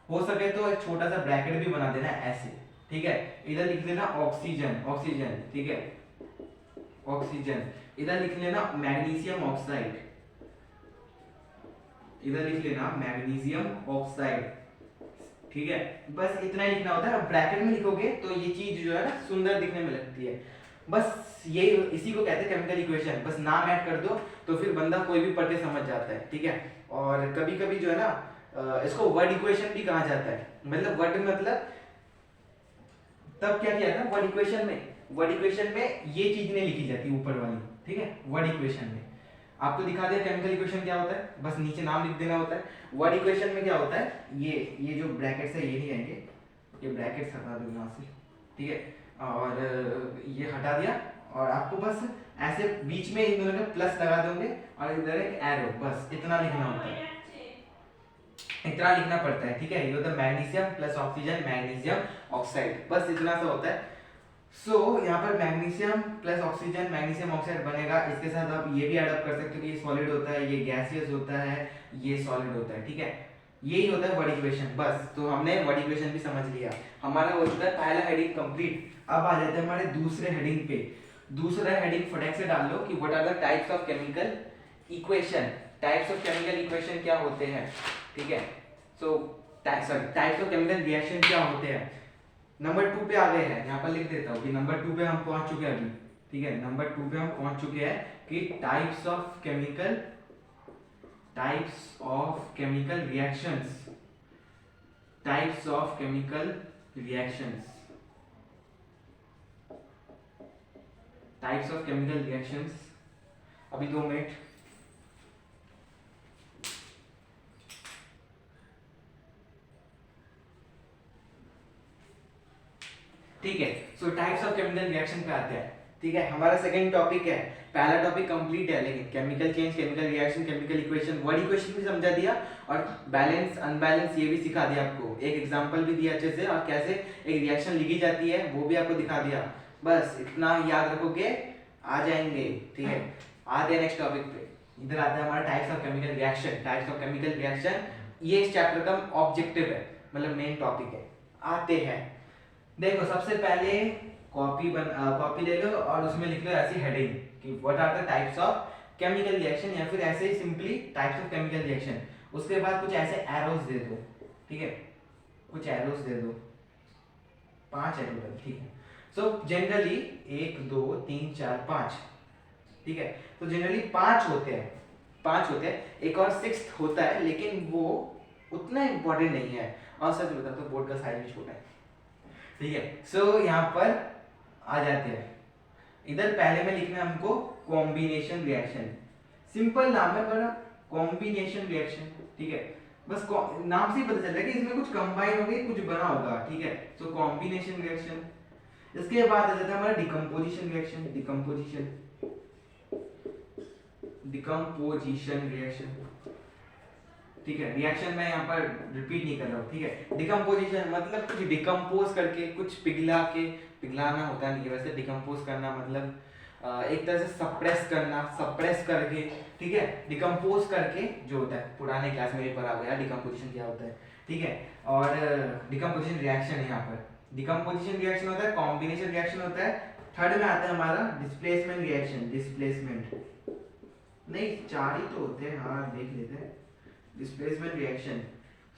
हो सके तो एक छोटा सा ब्रैकेट भी बना देना ऐसे, ठीक है। इधर लिख लेना ऑक्सीजन, ऑक्सीजन, ठीक है, ऑक्सीजन। इधर लिख लेना मैग्नीशियम ऑक्साइड, इधर लिख लेना मैग्नीशियम ऑक्साइड, ठीक है। बस इतना ही लिखना होता है। ब्रैकेट में लिखोगे तो ये चीज जो है ना सुंदर दिखने में लगती है। बस ये इसी को कहते हैं केमिकल इक्वेशन। बस नाम ऐड कर दो तो फिर बंदा कोई भी पढ़ के समझ जाता है, ठीक है। और कभी कभी जो है ना इसको वर्ड इक्वेशन भी कहा जाता है। मतलब वर्ड मतलब तब क्या किया था वर्ड इक्वेशन में, वर्ड इक्वेशन में ये चीज नहीं लिखी जाती ऊपर वाली, ठीक है। वर्ड इक्वेशन में आपको दिखा दिया केमिकल इक्वेशन क्या होता है, बस नीचे नाम लिख देना होता है। वर्ड इक्वेशन में क्या होता है, ये जो ब्रैकेट्स है ये नहीं आएंगे, ये ब्रैकेट्स हटा दो यहाँ से, ठीक है। और ये हटा दिया और आपको बस ऐसे बीच में इन दोनों में प्लस लगा दोगे और इधर एक एरो, बस इतना लिखना होता है, इतना लिखना पड़ता है, ठीक है। ये होता है magnesium plus oxygen magnesium oxide, बस इतना सा होता है। सो यहाँ पर magnesium plus oxygen magnesium oxide बनेगा। इसके साथ आप ये भी ऐड अप कर सकते हो कि ये सॉलिड होता है, ये गैसियस होता है, ये सॉलिड होता है, ठीक है। यही होता है वर्ड इक्वेशन। बस तो हमने वर्ड इक्वेशन भी समझ लिया, हमारा हो चुका है पहला हेडिंग कंप्लीट। अब आ जाते हैं हमारे दूसरे हेडिंग पे। दूसरा हेडिंग फटाक से डाल लो कि what are the types of chemical equation. Types of chemical equation क्या होते हैं, ठीक है। So types of chemical reaction क्या होते हैं। नंबर 2 पे आ गए हैं, यहाँ पर लिख देता हूँ कि नंबर 2 पे हम पहुंच चुके हैं अभी, ठीक है। नंबर 2 पे हम पहुंच चुके हैं कि types of chemical reactions, types of chemical reactions, types of chemical reactions. अभी 2 मिनट। ठीक है, so types of chemical reaction पे आते हैं, ठीक है। हमारा सेकंड टॉपिक है, पहला टॉपिक कंप्लीट है, लेकिन chemical change, chemical reaction, chemical equation, word equation भी समझा दिया और बैलेंस अनबैलेंस ये भी सिखा दिया आपको। एक एग्जांपल भी दिया अच्छे से और कैसे एक रिएक्शन लिखी जाती है वो भी आपको दिखा दिया। बस इतना याद रखोगे आ जाएंगे, ठीक है। आते हैं नेक्स्ट टॉपिक पे। इधर आता है हमारा types of chemical reaction. Types of chemical reaction ये इस चैप्टर का ऑब्जेक्टिव है, मतलब मेन टॉपिक है। आते हैं, देखो सबसे पहले कॉपी ले लो और उसमें लिख लो ऐसी हेडिंग कि what are the types of chemical reaction, या फिर ऐसे ही simply types of chemical reaction. उसके बाद कुछ ऐसे एरोस दे दो, ठीक है, कुछ एरोस दे दो, 5 है टोटल, ठीक है। सो जनरली 1 2 3 4 5, ठीक है। तो जनरली 5 होते हैं, 5 होते हैं। एक और 6th होता है लेकिन वो उतना इंपॉर्टेंट नहीं है, और सच बता तो बोर्ड का साइज भी छोटा है, ठीक है। सो यहाँ पर आ जाते हैं। इधर पहले में लिखना है हमको कॉम्बिनेशन रिएक्शन। सिंपल नाम है पर कॉम्बिनेशन रिएक्शन, ठीक है। बस नाम से ही पता चल रहा है कि इसमें कुछ कंबाइन हो गई, कुछ बना होगा, ठीक है। So combination reaction. इसके बाद आ जाता है हमारा डिकम्पोजिशन रिएक्शन। डिकम्पोजिशन रिएक्शन, ठीक है। रिएक्शन मैं यहाँ पर रिपीट नहीं कर रहा हूँ, ठीक है। डिकम्पोजिशन मतलब कुछ डिकम्पोज करके, कुछ पिघलाना होता है नहीं, वैसे डिकम्पोज करना मतलब एक तरह से सप्रेस करके, ठीक है। डिकम्पोज करके जो होता है, पुराने क्लास में भी पढ़ा गया डिकम्पोजिशन क्या होता है, ठीक है। और डिकम्पोजिशन रिएक्शन है यहाँ पर। डिकम्पोजिशन रिएक्शन होता है, कॉम्बिनेशन रिएक्शन होता है। थर्ड में आता है हमारा डिस्प्लेसमेंट रिएक्शन। डिस्प्लेसमेंट नहीं, 4 ही तो होते हैं, हाँ देख लेते हैं। डिस्प्लेसमेंट रिएक्शन,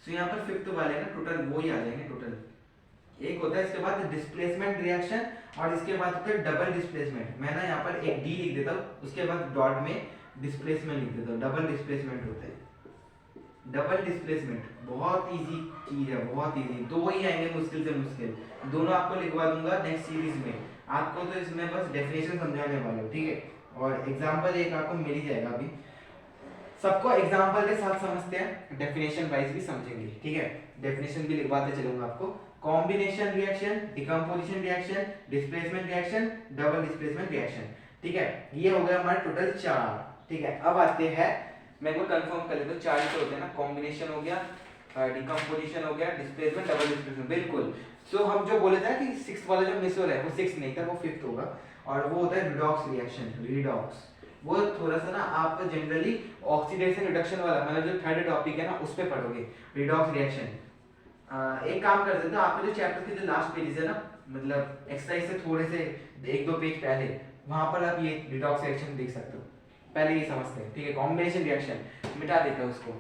सो यहाँ पर 5th वाले ना टोटल वो ही आ जाएंगे। टोटल एक होता है, इसके बाद डिस्प्लेसमेंट रिएक्शन और इसके बाद होता है डबल डिस्प्लेसमेंट। मैं ना यहाँ पर एक डी लिख देता हूँ, उसके बाद डॉट में डिस्प्लेसमेंट लिख देता हूँ। डबल डिस्प्लेसमेंट होता है। डबल डिस्प्लेसमेंट बहुत इजी चीज है, बहुत इजी। 2 ही आएंगे मुश्किल से मुश्किल, दोनों आपको लिखवा दूंगा नेक्स्ट सीरीज में। आपको तो इसमें बस डेफिनेशन समझाने वाला हूँ, ठीक है। और एग्जाम्पल एक आपको मिल ही जाएगा अभी, सबको एग्जाम्पल के साथ समझते हैं, डेफिनेशन वाइज भी समझेंगे, ठीक है। डेफिनेशन भी लिखवाते चलूंगा आपको। Combination reaction, decomposition reaction, displacement reaction, double displacement reaction, ठीक है। ये हो गया हमारे टोटल 4, ठीक है। अब आते हैं, मैं को कंफर्म कर लेता हूँ, 4 तो होते हैं ना, कॉम्बिनेशन हो गया, डिकम्पोजिशन हो गया, डिस्प्लेसमेंट, डबल डिस्प्लेसमेंट, बिल्कुल। सो हम जो बोले थे ना कि 6th वाला जो मिस हो रहा है वो 6 नहीं था, वो 5th होगा, और वो होता है रिडॉक्स रिएक्शन, रिडॉक्स। वो थोड़ा सा ना आप जनरली ऑक्सीडेशन रिडक्शन वाला, मतलब जो थर्ड टॉपिक है ना उस पे पढ़ोगे, रिडॉक्स रिएक्शन। एक काम कर सकते हो, आपके जो चैप्टर के जो लास्ट पेज है ना, मतलब एक्सरसाइज से थोड़े से 1-2 पेज पहले, वहां पर आप ये रिडॉक्स रिएक्शन देख सकते हो, पहले ये समझते हैं, ठीक है। कॉम्बिनेशन रिएक्शन मिटा देते हैं उसको,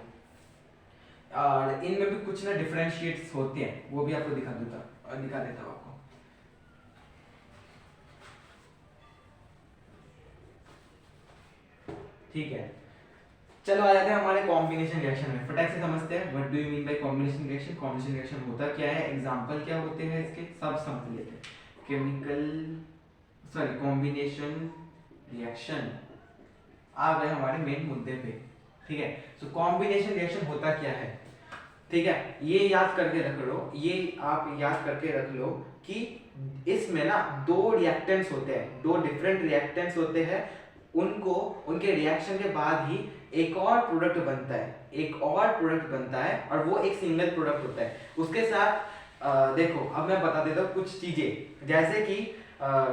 और इनमें भी कुछ ना डिफरेंशिएट्स होते हैं, वो भी आपको दिखा देता हूँ आपको। ठीक है, चलो आ जाते हैं हमारे कॉम्बिनेशन रिएक्शन में, फटाक से समझते हैं what do you mean by combination reaction. Combination reaction होता क्या है, एग्जांपल क्या होते हैं इसके, सब समझ लेते हैं। कॉम्बिनेशन रिएक्शन आ गए हमारे मेन मुद्दे पे, ठीक है। सो कॉम्बिनेशन रिएक्शन होता क्या है, ठीक है, ये याद करके रख लो, ये आप याद करके रख लो कि इसमें ना 2 रिएक्टेंट्स होते हैं, 2 डिफरेंट रिएक्टेंट्स होते हैं, उनको उनके रिएक्शन के बाद ही एक और प्रोडक्ट बनता है, एक और प्रोडक्ट बनता है, और वो एक सिंगल प्रोडक्ट होता है। उसके साथ देखो, अब मैं बता देता हूँ कुछ चीजें, जैसे कि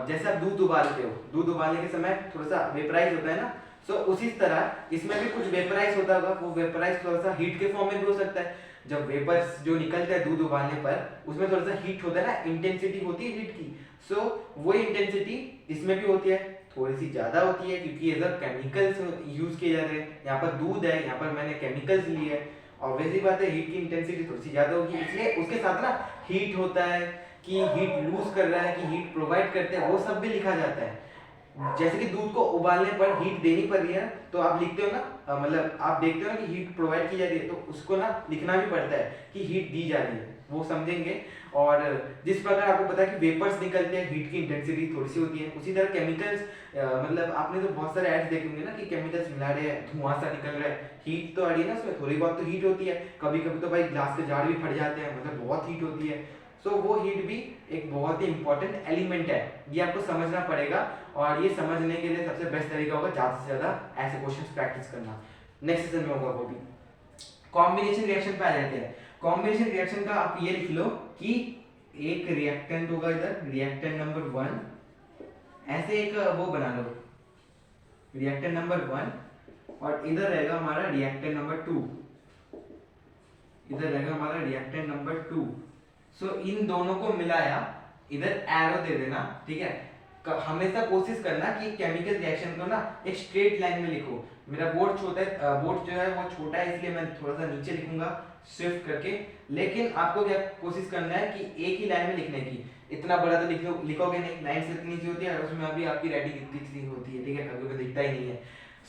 जैसे आप दूध उबालते हो, दूध उबालने के समय थोड़ा सा वेपराइज होता है ना, सो उसी तरह इसमें भी कुछ वेपराइज होता होगा, वो वेपराइज थोड़ा सा हीट के फॉर्म में भी हो सकता है। जब वेपर्स जो निकलते हैं दूध उबालने पर, उसमें थोड़ा सा हीट होता है ना, इंटेंसिटी होती है हीट की, सो वो इंटेंसिटी इसमें भी होती है, थोड़ी सी ज्यादा होती है, क्योंकि ये सब केमिकल्स यूज किए जाते हैं। यहाँ पर दूध है, यहाँ पर मैंने केमिकल्स लिए है, ऑब्वियसली बात है हीट की इंटेंसिटी थोड़ी सी ज्यादा होगी, इसलिए उसके साथ ना हीट होता है, कि हीट लूज कर रहा है, कि हीट प्रोवाइड करते हैं, वो सब भी लिखा जाता है। जैसे कि दूध को उबालने पर हीट देनी पड़ रही है, तो आप लिखते हो ना, मतलब आप देखते हो ना कि हीट प्रोवाइड की जा रही है, तो उसको ना लिखना भी पड़ता है कि हीट दी जा रही है, वो समझेंगे। और जिस प्रकार आपको पता है कि वेपर्स निकलते हैं, हीट की इंटेंसिटी थोड़ी सी होती है, उसी तरह केमिकल्स, मतलब आपने तो बहुत सारे एड्स देखे होंगे ना कि केमिकल्स मिला रहे हैं, धुआं सा निकल रहा है, हीट तो आ रही है ना उसमें, थोड़ी बहुत तो हीट होती है, कभी कभी तो भाई ग्लास के जार भी फट जाते हैं, मतलब बहुत हीट होती है। सो वो हीट भी एक बहुत ही इंपॉर्टेंट एलिमेंट है, ये आपको समझना पड़ेगा, और ये समझने के लिए सबसे बेस्ट तरीका होगा ज्यादा से ज्यादा ऐसे क्वेश्चंस प्रैक्टिस करना, नेक्स्ट सेशन में होगा वो भी। कॉम्बिनेशन रिएक्शन पे आ जाते हैं। कॉम्बिनेशन रिएक्शन का आप ये लिख लो कि एक रिएक्टेंट होगा इधर, रिएक्टेंट नंबर 1, ऐसे एक वो बना लो, रिएक्टेंट नंबर 1, और इधर रहेगा हमारा रिएक्टेंट नंबर 2, इधर रहेगा हमारा रिएक्टेंट नंबर 2। सो इन दोनों को मिलाया, इधर एरो दे देना, ठीक है। हमेशा कोशिश करना कि केमिकल रिएक्शन को ना एक स्ट्रेट लाइन में लिखो। मेरा बोर्ड छोटा है, बोर्ड जो है वो छोटा है, इसलिए मैं थोड़ा सा नीचे लिखूंगा शिफ्ट करके, लेकिन आपको क्या कोशिश करना है कि एक ही लाइन में लिखने की, इतना बड़ा तो लिखोगे नहीं, लाइन से इतनी सी होती है, और उसमें अभी आपकी राइटिंग इतनी सी होती है, ठीक है, कभी कभी दिखता ही नहीं है।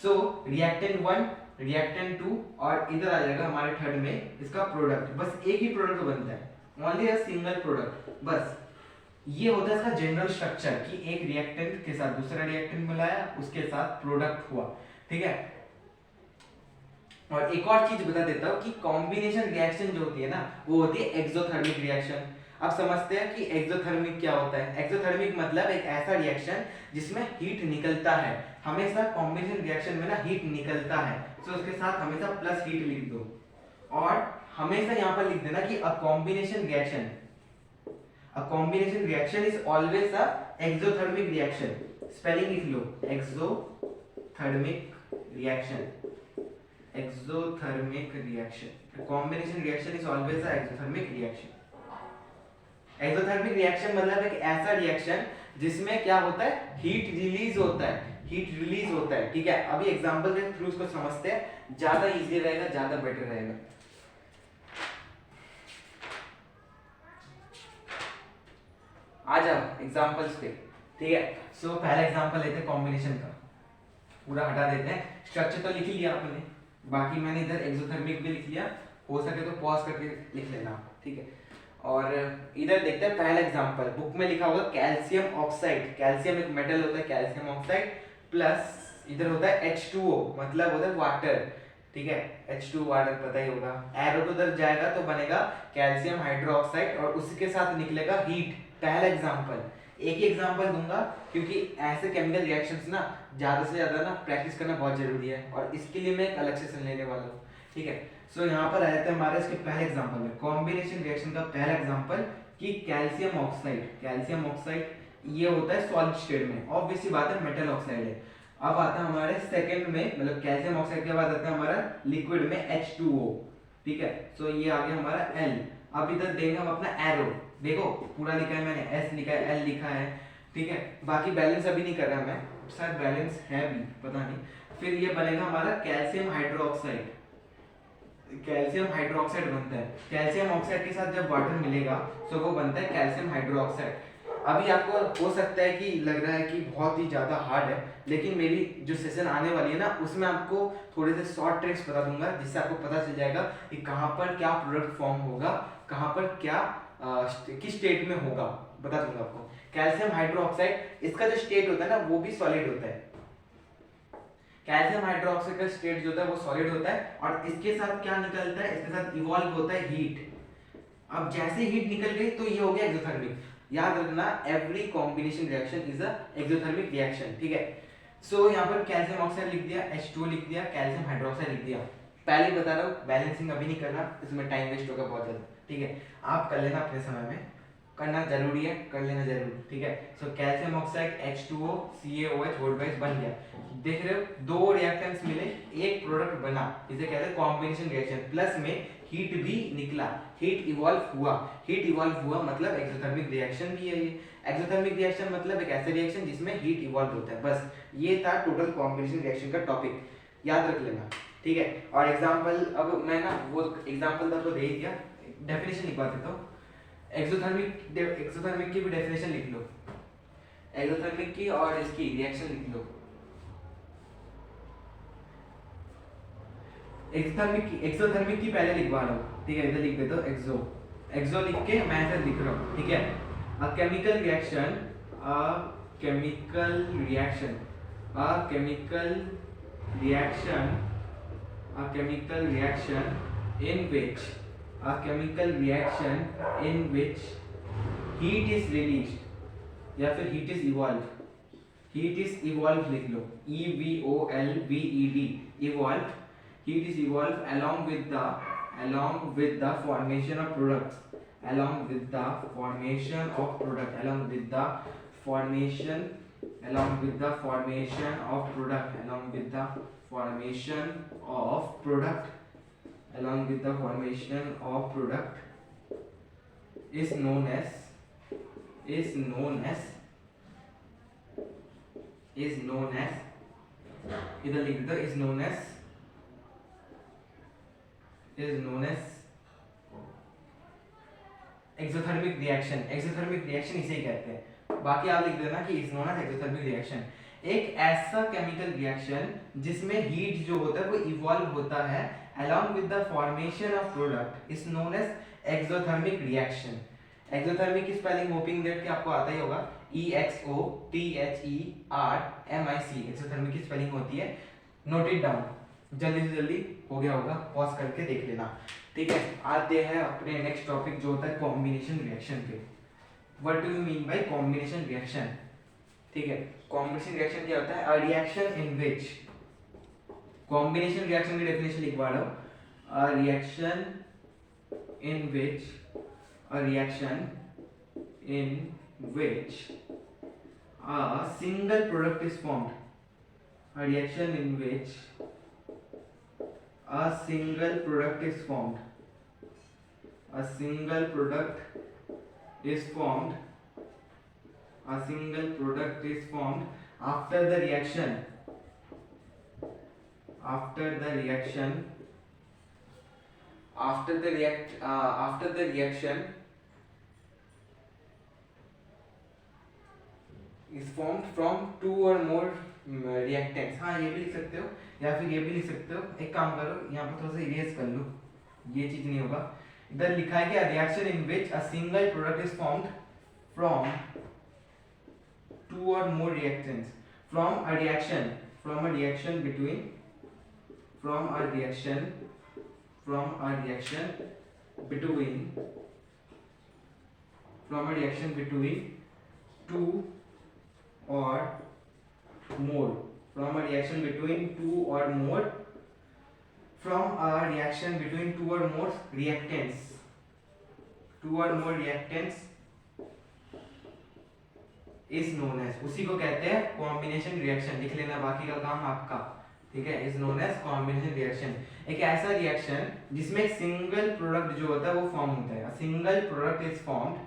सो रिएक्टेंट 1, रिएक्टेंट 2, और इधर आ जाएगा हमारे थर्ड में इसका प्रोडक्ट, बस एक ही प्रोडक्ट बनता है, ओनली अ सिंगल प्रोडक्ट, बस। ये होता है इसका जनरल स्ट्रक्चर कि एक रिएक्टेंट के साथ दूसरा रिएक्टेंट मिलाया, उसके साथ प्रोडक्ट हुआ, ठीक है। और एक और चीज बता देता हूँ कि कॉम्बिनेशन रिएक्शन जो होती है ना, वो होती है एक्सोथर्मिक रिएक्शन। अब समझते हैं कि एक्सोथर्मिक क्या होता है। एक्सोथर्मिक मतलब एक ऐसा रिएक्शन जिसमें हीट निकलता है, हमेशा कॉम्बिनेशन रिएक्शन में ना हीट निकलता है, तो उसके साथ हमेशा प्लस हीट लिख दो, और हमेशा यहाँ पर लिख देना कि a combination reaction, a combination reaction is always a exothermic reaction, spelling लिख लो, exothermic reaction, exothermic reaction, a combination reaction is always a exothermic reaction। exothermic reaction मतलब एक ऐसा रिएक्शन जिसमें क्या होता है, हीट रिलीज होता है, हीट रिलीज होता है, ठीक है। अभी एग्जांपल के थ्रू उसको समझते हैं, ज्यादा इजी रहेगा, ज्यादा बेटर रहेगा। आ जाओ एग्जांपल्स पे, ठीक है। सो पहला एग्जांपल लेते हैं कॉम्बिनेशन का, पूरा हटा देते हैं, स्ट्रक्चर तो लिख ही लिया आपने, बाकी मैंने इधर एक्सोथर्मिक भी लिख लिया, हो सके तो पॉज करके लिख लेना, ठीक है। और इधर देखते हैं पहला एग्जांपल, बुक में लिखा होगा कैल्शियम ऑक्साइड, कैल्शियम एक मेटल होता है कैल्शियम ऑक्साइड, प्लस इधर होता है H2O मतलब होता है वाटर, ठीक है, H2 वाटर पता ही होगा, एरो तो उधर जाएगा तो बनेगा कैल्शियम हाइड्रोक्साइड और उसी के साथ निकलेगा हीट। पहला एग्जांपल, एक ही एग्जांपल दूंगा क्योंकि ऐसे केमिकल रिएक्शंस ना ज्यादा से ज्यादा ना प्रैक्टिस करना बहुत जरूरी है और इसके लिए मैं एक अलग सेशन लेने वाला हूँ, ठीक है। सो यहाँ पर आ जाते हैं हमारे इसके पहले एग्जांपल में, कॉम्बिनेशन रिएक्शन का पहला एग्जांपल कि कैल्शियम ऑक्साइड ये होता है सॉलिड स्टेट में, ऑब्वियस सी बात है मेटल ऑक्साइड है। अब आता है हमारे सेकंड में, मतलब कैल्शियम ऑक्साइड के बाद आता है हमारा लिक्विड में H2O, ठीक है। सो ये आ गया हमारा L। अब इधर देंगे हम अपना एरो, देखो पूरा लिखा है मैंने, S लिखा है, L लिखा है, ठीक है। बाकी बैलेंस अभी नहीं कर रहा मैं, शायद बैलेंस है भी पता नहीं। फिर ये बनेगा हमारा कैल्शियम हाइड्रोक्साइड, कैल्शियम हाइड्रोक्साइड बनता है, कैल्शियम ऑक्साइड के साथ जब वाटर मिलेगा तो वो बनता है कैल्शियम हाइड्रोक्साइड। अभी आपको हो सकता है कि लग रहा है कि बहुत ही ज़्यादा हार्ड है, लेकिन मेरी जो सेशन आने वाली है ना उसमें आपको थोड़े से शॉर्ट ट्रिक्स बता दूंगा जिससे आपको पता चल जाएगा कि कहाँ पर क्या प्रोडक्ट फॉर्म होगा, कहाँ पर क्या किस स्टेट में होगा, बता दूंगा आपको। कैल्शियम हाइड्रोक्साइड इसका जो स्टेट होता है ना वो भी सॉलिड होता है, कैल्शियम हाइड्रोक्साइड का स्टेट जो होता है वो सॉलिड होता है और इसके साथ क्या निकलता है, इसके साथ इवॉल्व होता है हीट। अब जैसे हीट निकल गई तो ये हो गया एक्सोथर्मिक। याद रखना every combination reaction is a exothermic reaction, ठीक है। सो यहाँ पर कैल्शियम ऑक्साइड लिख दिया, H2O लिख दिया, कैल्शियम हाइड्रोक्साइड लिख दिया। पहले बता रहा हूँ बैलेंसिंग अभी नहीं करना, इसमें टाइम वेस्ट होगा बहुत ज्यादा, ठीक है। आप कर लेना अपने समय में, करना जरूरी है, कर लेना जरूर, ठीक है। So calcium oxide H2O CaOH volt wise बन गया। देख रहे हो दो रिएक्टेंट्स मिले, एक प्रोडक्ट बना, इसे कहते हैं कॉम्बिनेशन रिएक्शन, प्लस में हीट भी निकला, हीट इवॉल्व हुआ मतलब एक्सोथर्मिक रिएक्शन भी है ये। एक्सोथर्मिक रिएक्शन मतलब एक ऐसा रिएक्शन जिसमें हीट इवॉल्व होता है, बस ये था टोटल कॉम्बिनेशन रिएक्शन का टॉपिक, याद रख लेना, ठीक है। और एग्जांपल अब मैं ना वो एग्जांपल तो दे ही दिया, डेफिनेशन लिखवा देता हूँ। एक्सोथर्मिक की भी डेफिनेशन लिख लो, एक्सोथर्मिक की और इसकी रिएक्शन लिख लो। एक्सोथर्मिक की पहले लिखवा लो, ठीक है, इधर लिख देता हूँ एक्सो लिख के मैं इधर लिख रहा हूँ, ठीक है। अ chemical reaction in which heat is released या फिर heat is evolved लिख लो, EVOLVED, evolved, heat is evolved along with the formation of products, along with the formation of product, along with the formation of product is known as इधर लिख दो, is known as exothermic reaction इसे ही कहते हैं। बाकी आप लिख देना कि is known as exothermic reaction, एक ऐसा केमिकल रिएक्शन जिसमें हीट जो होता है वो इवॉल्व होता है along with the formation of product is known as exothermic reaction. Exothermic की स्पेलिंग होपिंग दैट कि आपको आता ही होगा, EXOTHERMIC, एक्सोथर्मिक की स्पेलिंग होती है, नोट इट डाउन, जल्दी से जल्दी हो गया होगा, पॉज करके देख लेना, ठीक है। आते हैं अपने नेक्स्ट टॉपिक जो होता है कॉम्बिनेशन रिएक्शन पे। What do you mean by combination reaction, ठीक है। कॉम्बिनेशन रिएक्शन क्या होता है, a reaction in which, combination reaction की डेफिनेशन लिखवा रहा हूं, a reaction in which a single product is formed, a reaction in which a single product is formed, after the reaction is formed from two or more reactants। हाँ ये भी लिख सकते हो या फिर ये भी लिख सकते हो, एक काम करो यहाँ पर थोड़ा सा इरेज कर लो, ये चीज नहीं होगा, इधर लिखा है कि reaction in which a single product is formed from two or more reactants from a reaction between from a reaction between two or more from a reaction between two or more reactants is known as, उसी को कहते हैं combination reaction. लिख लेना, बाकी का काम आपका, ठीक है। Is known as combination reaction. एक ऐसा रिएक्शन जिसमें एक सिंगल प्रोडक्ट जो होता है वो फॉर्म होता है। Single product is formed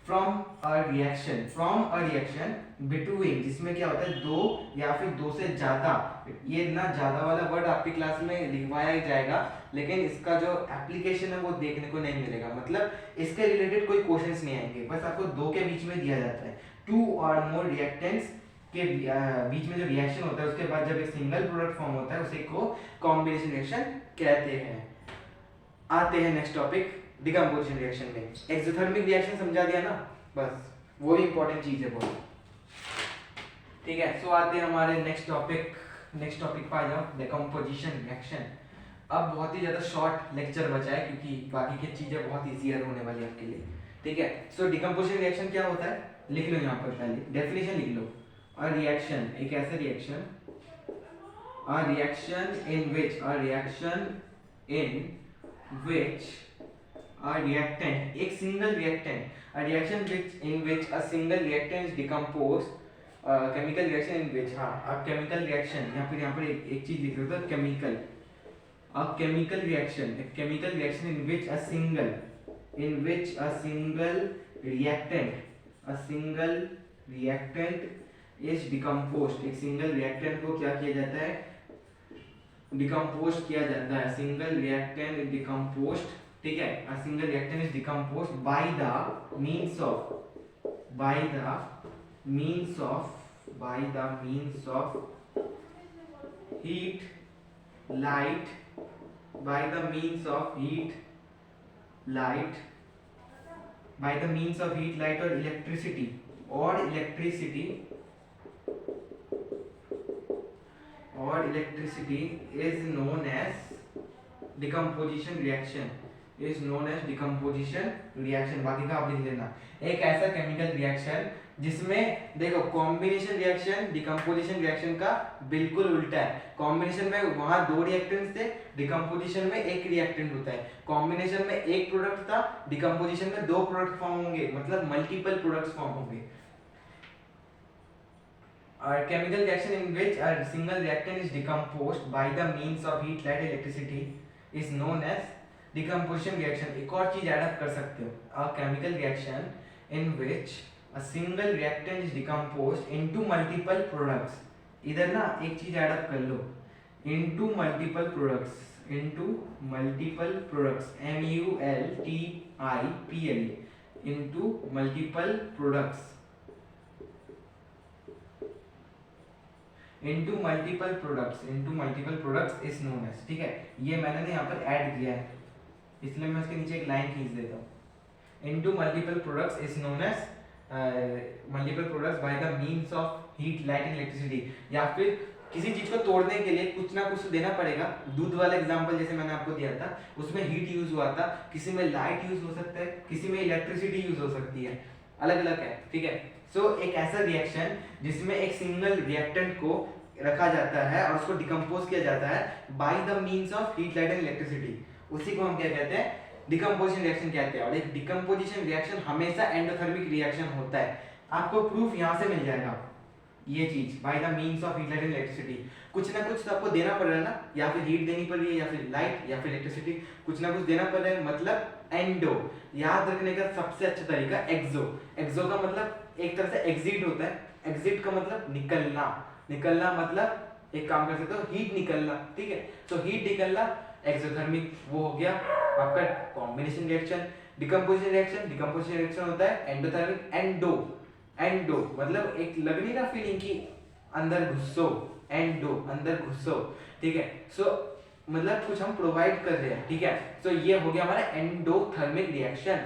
from a reaction between, जिसमें क्या होता है दो या फिर दो से ज्यादा। ये ना ज्यादा वाला वर्ड आपकी क्लास में लिखवाया ही जाएगा, लेकिन इसका जो एप्लीकेशन है वो देखने को नहीं मिलेगा। मतलब इसके रिलेटेड कोई क्वेश्चंस नहीं आएंगे, बस आपको दो के बीच में दिया जाता है। टू और मोर रिएक्टेंट्स के बीच में जो रिएक्शन होता है उसके बाद जब एक सिंगल प्रोडक्ट फॉर्म होता है उसे को कॉम्बिनेशन रिएक्शन कहते हैं। आते हैं नेक्स्ट टॉपिक डिकम्पोजिशन रिएक्शन में। एक्सोथर्मिक रिएक्शन समझा दिया ना, बस वो ही इंपॉर्टेंट चीज है बहुत, ठीक है। सो आते हैं हमारे नेक्स्ट टॉपिक पे आ जाओ, डिकम्पोजिशन रिएक्शन। अब बहुत ही ज्यादा शॉर्ट लेक्चर बचा है क्योंकि बाकी की चीजें बहुत इजियर होने वाली है आपके लिए, ठीक है। सो डिकम्पोजिशन रिएक्शन क्या होता है लिख लो यहाँ पर, पहले डेफिनेशन लिख लो। अ रिएक्शन, एक ऐसा reaction, a reaction in which a reactant, एक single reactant, a reaction in which a single reactant is decomposed, chemical reaction in which, हाँ, a chemical reaction, यहाँ पर एक चीज लिख रहे हो chemical, a chemical reaction in which a single reactant is decomposed, एक सिंगल रिएक्टेंट को क्या किया जाता है, डिकम्पोज किया जाता है। सिंगल रिएक्टेंट इज डिकम्पोज्ड, ठीक है। A single reactant is decomposed by the means of heat, light, by the means of heat, light or electricity is known as decomposition reaction, बाकी का आप लिख लेना। एक ऐसा केमिकल रिएक्शन जिसमें देखो कॉम्बिनेशन रिएक्शन डिकम्पोजिशन रिएक्शन का बिल्कुल उल्टा है। कॉम्बिनेशन में वहां दो रिएक्टेंट्स थे, डिकम्पोजिशन में एक रिएक्टेंट होता है। कॉम्बिनेशन में एक प्रोडक्ट था, डिकम्पोजिशन में दो प्रोडक्ट फॉर्म होंगे, मतलब मल्टीपल प्रोडक्ट्स फॉर्म होंगे। A chemical reaction in which a single reactant is decomposed by the means of heat, light, electricity is known as decomposition reaction। एक और चीज ऐड अप कर सकते हो, a chemical reaction in which a single reactant is decomposed into multiple products। इधर ना एक चीज ऐड अप कर लो, into multiple products, multiple, into multiple products, is known as, ठीक है। ये मैंने ना यहाँ पर ऐड किया है इसलिए मैं इसके नीचे एक लाइन खींच देता हूँ। into multiple products is known as multiple products by the means of heat, light and electricity। या फिर किसी चीज को तोड़ने के लिए कुछ ना कुछ देना पड़ेगा। दूध वाला एग्जांपल जैसे मैंने आपको दिया था, उसमें हीट यूज हुआ था, किसी में लाइट यूज हो सकता है, किसी में इलेक्ट्रिसिटी यूज हो सकती है, अलग अलग है, ठीक है। सो एक ऐसा रिएक्शन जिसमें एक सिंगल रिएक्टेंट को रखा जाता है और उसको डिकम्पोज किया जाता है by the means of heat, light and electricity, उसी को हम क्या कहते हैं, डिकम्पोजिशन रिएक्शन कहते हैं। और एक डिकम्पोजिशन रिएक्शन हमेशा एंडोथर्मिक रिएक्शन होता है। आपको प्रूफ यहाँ से मिल जाएगा, ये चीज by the means of heat, light and electricity. कुछ ना कुछ तो आपको देना पड़ रहा है ना, या फिर हीट देनी पड़ रही है, या फिर लाइट, या फिर इलेक्ट्रिसिटी, कुछ ना कुछ देना पड़ रहा है, मतलब एंडो। याद रखने का सबसे अच्छा तरीका एक्सो। एक्सो का मतलब एक तरह से एग्जिट होता है, एग्जिट का मतलब निकलना, निकलना मतलब एक काम कर सकते हो हीट निकलना, ठीक है। तो हीट निकलना एक्सोथर्मिक वो हो गया आपका कॉम्बिनेशन रिएक्शन। डिकम्पोजिशन रिएक्शन होता है एंडोथर्मिक। एंडो मतलब एक लग नहीं रहा फीलिंग की अंदर घुसो, एंडो अंदर घुसो, ठीक है। सो मतलब कुछ हम प्रोवाइड कर रहे हैं, ठीक है। तो ये हो गया हमारा endothermic reaction.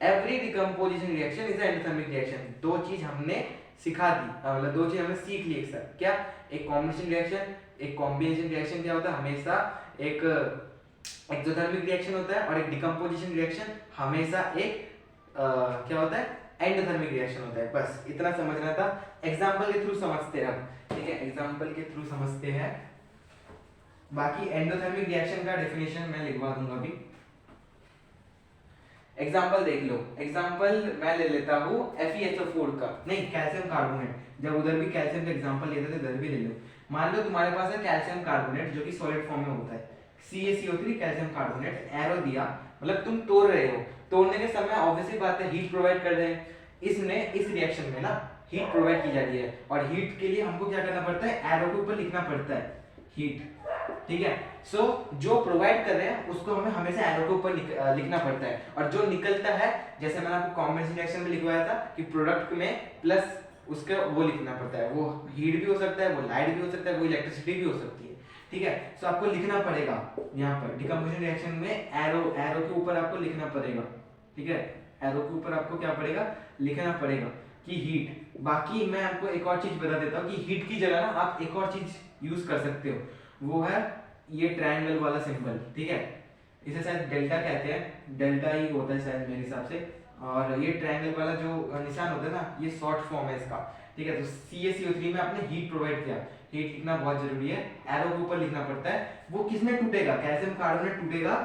Every decomposition reaction is endothermic reaction. दो चीज हमने सिखा दी, मतलब दो चीज हमने सीख ली एक साथ। क्या? एक कॉम्बिनेशन रिएक्शन, एक कॉम्बिनेशन रिएक्शन क्या होता है, हमेशा एक एक्सोथर्मिक रिएक्शन होता है, और एक डिकम्पोजिशन रिएक्शन हमेशा एक क्या होता है, एंडोथर्मिक रिएक्शन होता है। बस इतना समझना था। एग्जांपल के थ्रू समझते हैं हम, ठीक है, एग्जांपल के थ्रू समझते हैं। बाकी एंडोथर्मिक रिएक्शन का डेफिनेशन मैं लिखवा दूंगा अभी। एग्जांपल देख लो। एग्जांपल मैं ले लेता हूँ FeSO4 का, नहीं कैल्शियम कार्बोनेट। जब उधर भी कैल्शियम का एग्जांपल लेते थे, इधर भी ले लो। मान लो तुम्हारे पास है कैल्शियम कार्बोनेट जो कि सॉलिड फॉर्म में होता है, CaCO3 कैल्शियम कार्बोनेट। एरो दिया, मतलब तुम तोड़ रहे हो, तोड़ने के समय ऑब्वियसली बात है हीट प्रोवाइड कर रहे हैं। इसने इस रिएक्शन में ना हीट प्रोवाइड की जाती है, और हीट के लिए हमको क्या करना पड़ता है, एरो के ऊपर लिखना पड़ता है हीट, ठीक है। सो जो प्रोवाइड कर रहे हैं उसको हमें हमेशा एरो के ऊपर लिखना पड़ता है, और जो निकलता है, जैसे मैंने आपको कॉम्बिनेशन रिएक्शन में लिखवाया था कि प्रोडक्ट में प्लस उसका वो लिखना पड़ता है। वो हीट भी हो सकता है, वो लाइट भी हो सकता है, वो इलेक्ट्रिसिटी भी हो सकती है, ठीक है। सो आपको लिखना पड़ेगा यहाँ पर डिकम्पोजिशन रिएक्शन में एरो के ऊपर आपको लिखना पड़ेगा, ठीक है। एरो के ऊपर आपको क्या पड़ेगा, लिखना पड़ेगा कि हीट। बाकी मैं आपको एक और चीज बता देता हूँ कि हीट की जगह ना आप एक और चीज यूज कर सकते हो, वो है ये ट्रायंगल वाला सिंबल, ठीक है। इसे शायद डेल्टा कहते हैं, डेल्टा ही होता है शायद मेरे हिसाब से। और ये ट्रायंगल वाला जो निशान होता है ना, ये शॉर्ट फॉर्म है इसका, ठीक है। तो CaCO3 में आपने हीट प्रोवाइड किया, हीट लिखना बहुत जरूरी है, एरो के ऊपर लिखना पड़ता है। वो किसमें टूटेगा, कैल्शियम कार्बोनेट टूटेगा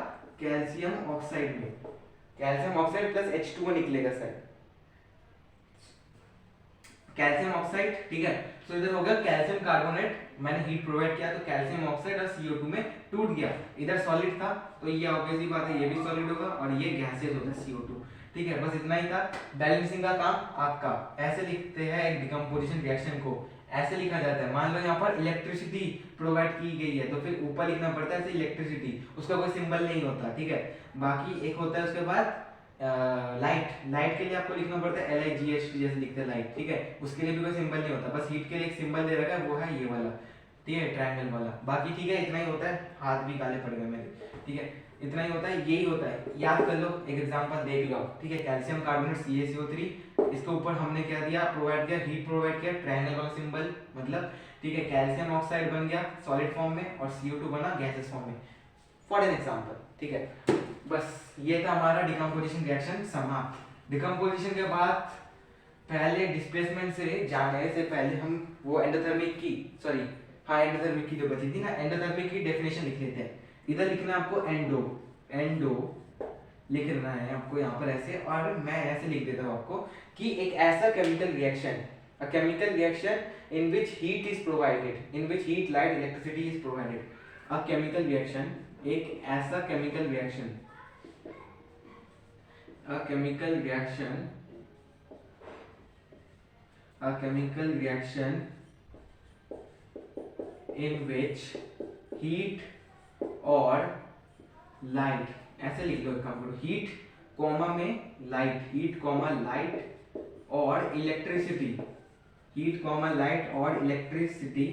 कैल्शियम ऑक्साइड में, कैल्शियम ऑक्साइड प्लस H2O निकलेगा सर, कैल्शियम ऑक्साइड, ठीक है। तो इधर हो गया कैल्शियम कार्बोनेट, मैंने हीट प्रोवाइड किया तो कैल्शियम ऑक्साइड और CO2 में टूट गया। इधर सॉलिड था तो ये ऑब्वियसली बात है ये भी सॉलिड होगा, और ये गैसेस होता है CO2, ठीक है। बस इतना ही था। बैलेंसिंग का काम आपका। ऐसे लिखते हैं एक डिकम्पोजिशन रिएक्शन को, ऐसे लिखा जाता है। मान लो यहाँ पर इलेक्ट्रिसिटी प्रोवाइड की गई है तो फिर ऊपर लिखना पड़ता है ऐसे इलेक्ट्रिसिटी, उसका कोई सिंबल नहीं होता, ठीक है। बाकी एक होता है उसके बाद लाइट, लाइट के लिए आपको लिखना पड़ता है LIGHT जैसे लिखते हैं लाइट, ठीक है। उसके लिए भी कोई सिंबल नहीं होता, बस हीट के लिए एक सिंबल दे रखा है, वो है ये वाला, ठीक है, ट्रायंगल वाला। बाकी ठीक है, इतना ही होता है। हाथ भी काले पड़ गए मेरे, ठीक है, इतना ही होता है, यही होता है। याद कर लो, एक एग्जांपल देख लो, ठीक है। कैल्शियम कार्बोनेट CaCO3, इसके ऊपर हमने क्या दिया, प्रोवाइड किया, हीट प्रोवाइड किया, ट्रायंगल वाला सिंबल मतलब, ठीक है। कैल्शियम ऑक्साइड बन गया सॉलिड फॉर्म में, और CO2 बना गैसेस फॉर्म में, फॉर एन एग्जांपल, ठीक है। बस ये था हमारा डिकम्पोजिशन रिएक्शन समाप्त। डिकम्पोजिशन के बाद पहले डिस्प्लेसमेंट से जाने से पहले हम वो एंडोथर्मिक की, सॉरी हाँ एंडोथर्मिक की जो बची थी ना, एंडोथर्मिक की डेफिनेशन लिख लेते हैं। इधर लिखना है आपको एंडो लिखना है आपको यहाँ पर ऐसे, और मैं ऐसे लिख देता हूँ आपको कि एक ऐसा chemical reaction, a chemical reaction in which heat is provided, in which heat, light, electricity is provided. A chemical reaction, एक ऐसा chemical reaction, a chemical reaction, a chemical reaction in which heat और light, ऐसे लिख लो, काम करो, heat comma में light, heat comma light और electricity, heat comma light और electricity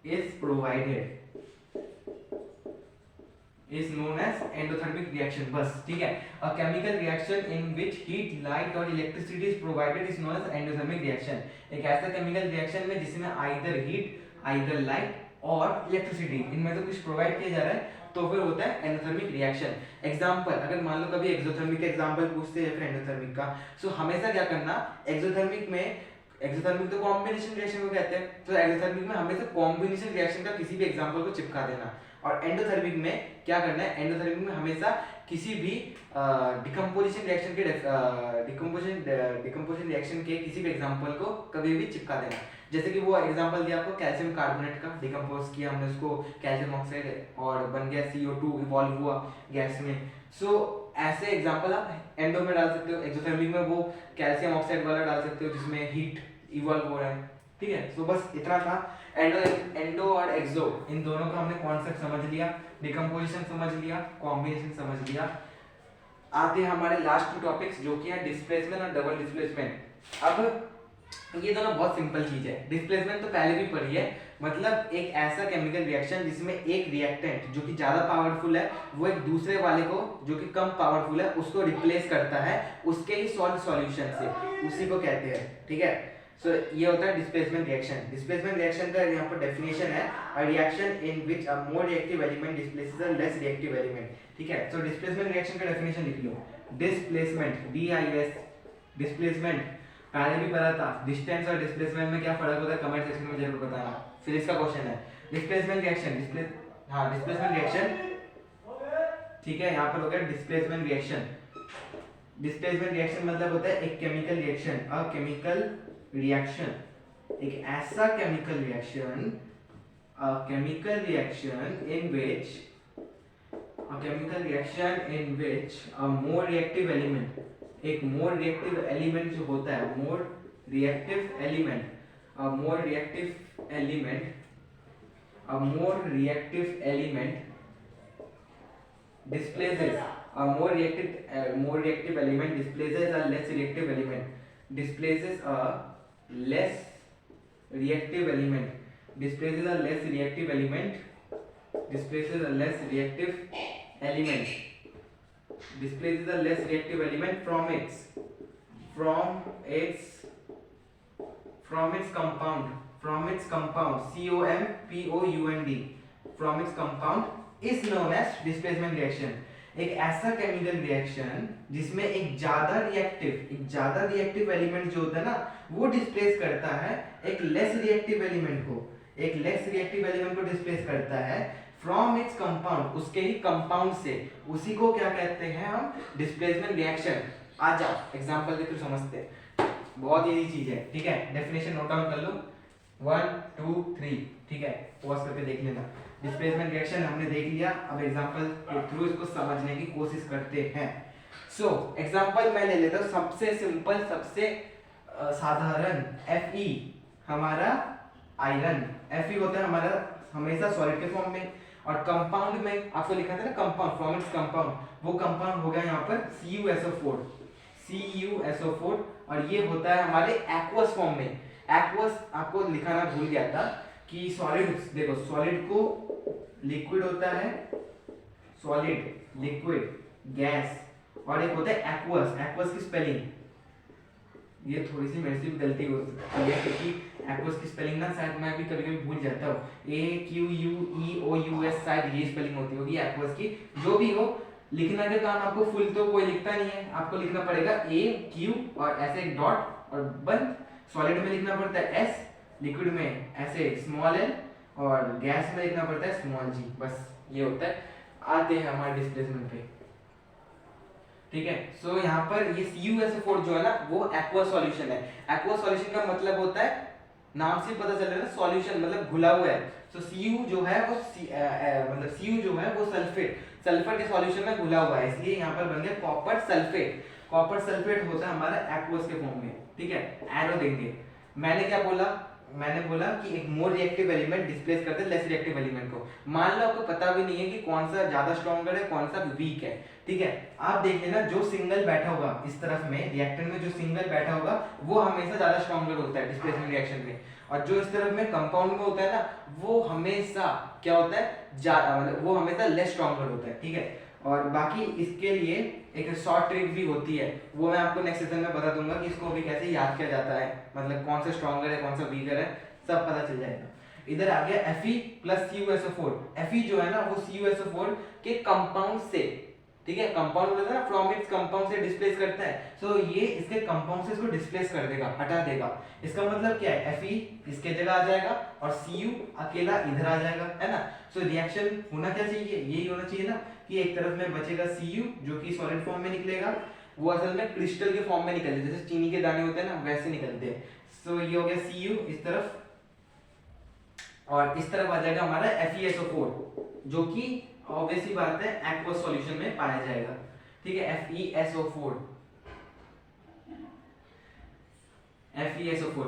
is provided is known as endothermic reaction. बस ठीक है, a chemical reaction in which heat, light और electricity is provided is known as endothermic reaction. एक ऐसा chemical reaction में जिसमें either heat, either light और electricity, इनमें से कुछ प्रोवाइड किया जा रहा है तो फिर होता है एंडोथर्मिक रिएक्शन। एग्जांपल, अगर मान लो कभी एक्सोथर्मिक का एग्जांपल पूछते हैं फिर एंडोथर्मिक का, सो हमेशा क्या करना, एक्सोथर्मिक में, एक्सोथर्मिक तो कॉम्बिनेशन रिएक्शन को कहते हैं, तो एक्सोथर्मिक में हमेशा कॉम्बिनेशन रिएक्शन का किसी भी एग्जांपल को चिपका देना। और एंडोथर्मिक में क्या करना है, एंडोथर्मिक में हमेशा किसी भी डिकम्पोजिशन रिएक्शन के डिकम्पोजिशन रिएक्शन के किसी भी एग्जांपल को कभी भी चिपका देना। जैसे कि वो एग्जांपल दिया आपको कैल्शियम कार्बोनेट का, डिकम्पोज किया हमने उसको कैल्शियम ऑक्साइड और बन गया CO2, इवॉल्व हुआ गैस में। सो ऐसे एग्जांपल आप एंडो में डाल सकते हो, एक्सोथर्मिक में वो कैल्शियम ऑक्साइड वाला डाल सकते हो जिसमें हीट इवॉल्व हो रहा है, ठीक है। सो बस इतना था। एंडो और एक्सो, इन दोनों का हमने कॉन्सेप्ट समझ लिया, डिकम्पोजिशन समझ लिया, कॉम्बिनेशन समझ लिया। आते हैं हमारे लास्ट टू टॉपिक्स जो कि है डिस्प्लेसमेंट और डबल डिस्प्लेसमेंट। अब ये दोनों बहुत सिंपल चीज है। डिस्प्लेसमेंट तो पहले भी पढ़ी है, मतलब एक ऐसा केमिकल रिएक्शन जिसमें एक रिएक्टेंट जो कि ज्यादा पावरफुल है वो एक दूसरे वाले को जो कि कम पावरफुल है उसको रिप्लेस करता है उसके ही सॉल्व सॉल्यूशन से, उसी को कहते हैं। ठीक है, सो ये होता है डिस्प्लेसमेंट रिएक्शन। डिस्प्लेसमेंट रिएक्शन का यहाँ पर डेफिनेशन है a reaction in which a more reactive element displaces a less reactive element. ठीक है, सो डिस्प्लेसमेंट रिएक्शन का डेफिनेशन लिख लो। डिस्प्लेसमेंट, DIS, डिस्प्लेसमेंट पहले भी पढ़ा था। डिस्टेंस और डिस्प्लेसमेंट में क्या फर्क होता है कमेंट सेक्शन में जरूर बताना। फिजिक्स का क्वेश्चन है। डिस्प्लेसमेंट रिएक्शन, डिस्प्लेसमेंट रिएक्शन, ठीक है, यहाँ पर हो गया डिस्प्लेसमेंट रिएक्शन। डिस्प्लेसमेंट रिएक्शन मतलब होता है एक केमिकल रिएक्शन, अ केमिकल रिएक्शन, एक ऐसा chemical reaction, a chemical reaction in which a more reactive element, एक मोर रिएक्टिव एलिमेंट जो होता है, more reactive element, a more reactive element, a more reactive element displaces a more reactive element displaces a less reactive element, displaces a less reactive element, displaces a less reactive element, displaces a less reactive element, displaces a less reactive element from its compound, from its compound, COMPOUND, from its compound is known as displacement reaction। एक ऐसा chemical reaction जिसमें एक ज्यादा reactive element जो होता है ना वो डिस्प्लेस करता है एक लेस रिएक्टिव एलिमेंट को, एक लेस रिएक्टिव एलिमेंट को डिस्प्लेस करता है फ्रॉम इट्स कंपाउंड, उसके ही कंपाउंड से, उसी को क्या कहते हैं हम, डिस्प्लेसमेंट रिएक्शन। आ जाओ एग्जांपल के थ्रू समझते हैं, बहुत इजी चीज है। ठीक है, डेफिनेशन नोट डाउन कर लो 1 2 3। ठीक है, पॉज करके देख लेना। डिस्प्लेसमेंट रिएक्शन हमने देख लिया, अब एग्जांपल के थ्रू इसको समझने की कोशिश करते हैं। सो एग्जांपल मैं ले लेता हूं, सबसे सिंपल, सबसे साधारण Fe, हमारा आयरन। Fe होता है हमारा हमेशा सॉलिड के फॉर्म में, और कंपाउंड में आपको लिखा था ना कंपाउंड, फ्रॉम इट्स कंपाउंड, वो कंपाउंड हो गया यहाँ पर CuSO4, और ये होता है हमारे एक्वस फॉर्म में। एक्वस आपको लिखाना भूल गया था कि सॉलिड, देखो सॉलिड को लिक्विड होता है, सॉलिड, लिक्विड, गैस, और एक होता है एक्वस। एक्वस की स्पेलिंग, ये थोड़ी सी मेरे से भी गलती हो सकती है क्योंकि एक्वस की स्पेलिंग ना शायद मैं भी कभी कभी भूल जाता हूँ। AQUEOUS शायद ये स्पेलिंग होती होगी एक्वस की। जो भी हो, लिखना का काम आपको फुल तो कोई लिखता नहीं है, आपको लिखना पड़ेगा AQ और ऐसे एक डॉट और बंद। सॉलिड में लिखना पड़ता है S, लिक्विड में ऐसे स्मॉल l, और गैस में लिखना पड़ता है स्मॉल g। बस ये होता है। आते हैं हमारे डिस्प्लेसमेंट पे। ठीक है, सो यहाँ पर ये CuSO4 जो है ना वो एक्वस सॉल्यूशन है। एक्वस सॉल्यूशन का मतलब होता है, नाम से पता चल रहा है ना, सॉल्यूशन मतलब घुला हुआ है। तो Cu जो है वो मतलब Cu जो है वो सल्फेट के सॉल्यूशन में घुला हुआ है, इसलिए यहाँ पर बन गया कॉपर सल्फेट। कॉपर सल्फेट होता है हमारा एक्वस के फॉर्म में। ठीक है, एरो देंगे। मैंने क्या बोला, मैंने बोला कि एक मोर रिएक्टिव एलिमेंट डिस्प्लेस करते हैं लेस रिएक्टिव एलिमेंट को। मान लो आपको पता भी नहीं है कि कौन सा ज्यादा स्ट्रॉन्गर है, कौन सा वीक है। ठीक है, आप देख लेना, जो सिंगल बैठा होगा इस तरफ में रिएक्टेंट में, जो सिंगल बैठा होगा वो हमेशा ज्यादा स्ट्रॉन्गर होता है डिस्प्लेसमेंट रिएक्शन में, और जो इस तरफ में कंपाउंड में होता है ना वो हमेशा क्या होता है, मतलब वो हमेशा लेस स्ट्रॉन्गर होता है। ठीक है, और बाकी इसके लिए एक शॉर्ट ट्रिक भी होती है, वो मैं आपको नेक्स्ट सेशन में बता दूंगा कि इसको भी कैसे याद किया जाता है, मतलब कौन सा स्ट्रॉन्गर है कौन सा वीकर है, सब पता चल जाएगा। इधर आ गया Fe प्लस CuSO4। Fe जो है ना वो CuSO4 के कंपाउंड से, ठीक है, कंपाउंड बोलते हैं ना, फ्रॉम इट्स कंपाउंड से डिस्प्लेस करता है। सो ये इसके कंपाउंड से इसको डिस्प्लेस कर देगा, हटा देगा। इसका मतलब क्या है, Fe इसके जगह आ जाएगा और Cu अकेला इधर आ जाएगा, है ना। सो रिएक्शन होना क्या चाहिए, यही होना चाहिए ना कि एक तरफ में बचेगा Cu जो कि सॉलिड फॉर्म में निकलेगा, वो असल में क्रिस्टल के फॉर्म में निकलते हैं, जैसे चीनी के दाने होते हैं ना वैसे निकलते हैं। सो ये हो गया Cu इस तरफ, और इस तरफ आ जाएगा हमारा FeSO4 जो कि ऑब्वियसली बात है एक्वस सॉल्यूशन में पाया जाएगा। ठीक है, FeSO4,